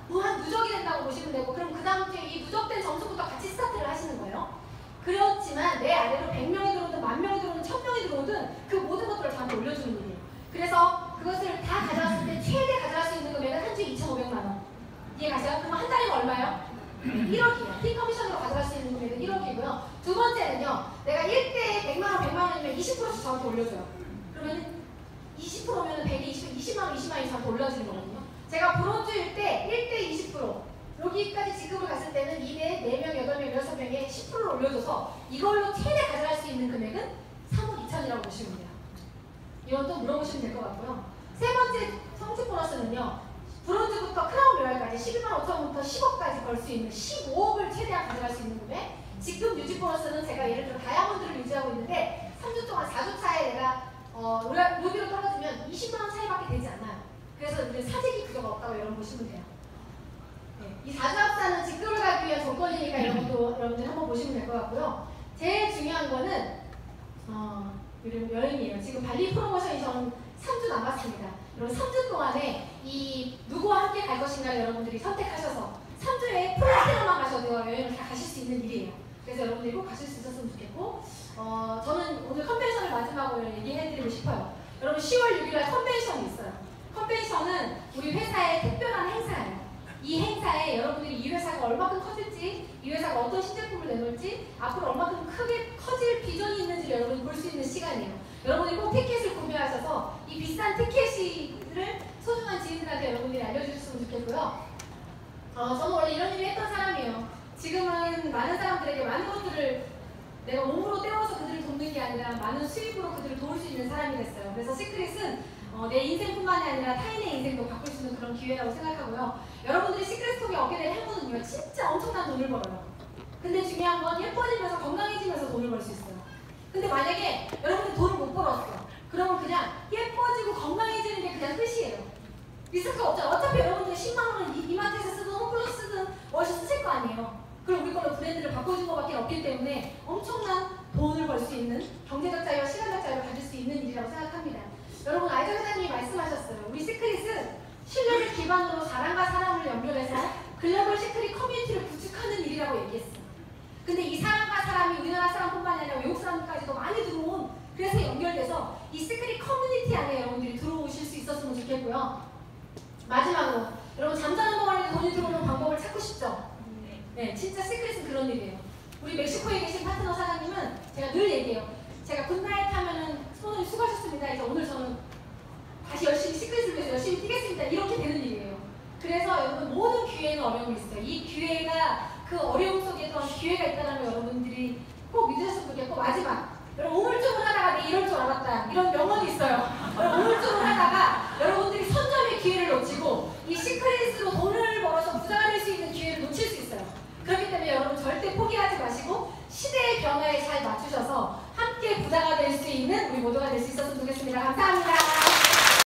무한 누적이 된다고 보시면 되고, 그럼 그 다음 주에 이 누적된 점수부터 같이 스타트를 하시는 거예요. 그렇지만 내 아래로 100명이 들어오든 10,000명이 들어오든 1000명이 들어오든 그 모든 것들을 저한테 올려주는 일이에요. 그래서 그것을 다 가져갔을 때 최대 가져갈 수 있는 금액은 한 주에 2,500만 원. 이해가세요? 그럼 한 달이면 얼마예요? 1억이에요. 팀 커미션으로 가져갈 수 있는 금액은 1억이고요. 두 번째는요. 내가 1대에 100만 원, 100만 원이면 20%씩 저한테 올려줘요. 그러면 20%면 100에 20만 원, 20만 원이 저한테 올려주는 거거든요. 제가 브론즈일 때 1대 20%. 여기까지 지급을 갔을 때는 2대 4명, 8명, 6명에 10%를 올려줘서 이걸로 최대 가져갈 수 있는 금액은 3억 2천이라고 보시면 돼요. 이건 또 물어보시면 될 것 같고요. 세 번째 성취 보너스는요. 브론즈부터 크라운 로얄까지 11만 5천부터 10억까지 벌 수 있는 15억을 최대한 가져갈 수 있는 금액. 지금 유지 보너스는 제가 예를 들어 다이아몬드를 유지하고 있는데 3주 동안 4주 차에 내가 루비로 떨어지면 20만 원 차이밖에 되지 않아요. 그래서 이제 사재기 구조가 없다고 여러분 보시면 돼요. 네, 이 4주 합산은 직급을 가기 위한 조건이니까 이런 것도 여러분들 한번 보시면 될 것 같고요. 제일 중요한 거는 여행이에요. 지금 발리 프로모션이 저는 3주 남았습니다. 여러분 3주 동안에 이 누구와 함께 갈 것인가를 여러분들이 선택하셔서 3주에 플라스로만 가셔도 여행을 다 가실 수 있는 일이에요. 그래서 여러분들이 꼭 가실 수 있었으면 좋겠고 저는 오늘 컨벤션을 마지막으로 얘기해드리고 싶어요. 여러분 10월 6일날 컨벤션이 있어요. 컨벤션은 우리 회사의 특별한 행사예요. 이 행사에 여러분들이 이 회사가 얼마큼 커질지, 이 회사가 어떤 신제품을 내놓을지, 앞으로 얼마큼 크게 커질 비전이 있는지를 여러분이 볼 수 있는 시간이에요. 여러분이 꼭 티켓을 구매하셔서 이 비싼 티켓을 소중한 지인들한테 여러분들이 알려주셨으면 좋겠고요. 저는 원래 이런 일을 했던 사람이에요. 지금은 많은 사람들에게 많은 것들을 내가 몸으로 때워서 그들을 돕는 게 아니라 많은 수입으로 그들을 도울 수 있는 사람이 됐어요. 그래서 시크릿은 내 인생뿐만이 아니라 타인의 인생도 바꿀 수 있는 그런 기회라고 생각하고요. 여러분들이 시크릿스톡에 얻게 될 행운은요, 진짜 엄청난 돈을 벌어요. 근데 중요한 건 예뻐지면서 건강해지면서 돈을 벌 수 있어요. 근데 만약에 여러분들이 돈을 못 벌었어. 그러면 그냥 예뻐지고 건강해지는 게 그냥 끝이에요. 리스크가 없잖아. 어차피 여러분들이 10만 원을 이마트에서 쓰든 홈플러스 쓰든 어디서 쓰실 거 아니에요. 그럼 우리 걸로 브랜드를 바꿔준 것밖에 없기 때문에 엄청난 돈을 벌 수 있는 경제적 자유와 시간적 자유를 가질 수 있는 일이라고 생각합니다. 여러분 아이자 회장님이 말씀하셨어요. 우리 시크릿은 신뢰를 기반으로 사람과 사람을 연결해서 글로벌 시크릿 커뮤니티를 구축하는 일이라고 얘기했어요. 근데 이 사람과 사람이 우리나라 사람뿐만 아니라 외국 사람까지도 많이 들어온, 그래서 연결돼서 이 시크릿 커뮤니티 안에 여러분들이 들어오실 수 있었으면 좋겠고요. 마지막으로 여러분 잠자는 동안에 돈이 들어오는 방법을 찾고 싶죠? 네, 진짜 시크릿은 그런 일이에요. 우리 멕시코에 계신 파트너 사장님은 제가 늘 얘기해요. 제가 굿나잇 하면은 소장님 수고하셨습니다. 이제 오늘 저는 다시 열심히 시크릿을 위해서 열심히 뛰겠습니다. 이렇게 되는 일이에요. 그래서 여러분 모든 기회에는 어려움이 있어요. 이 기회가 그 어려움 속에 또한 기회가 있다는 걸 여러분들이 꼭 믿으셨으면 좋겠고, 마지막 여러분 우물쭈물 하다가 내 이럴 줄 알았다 이런 명언이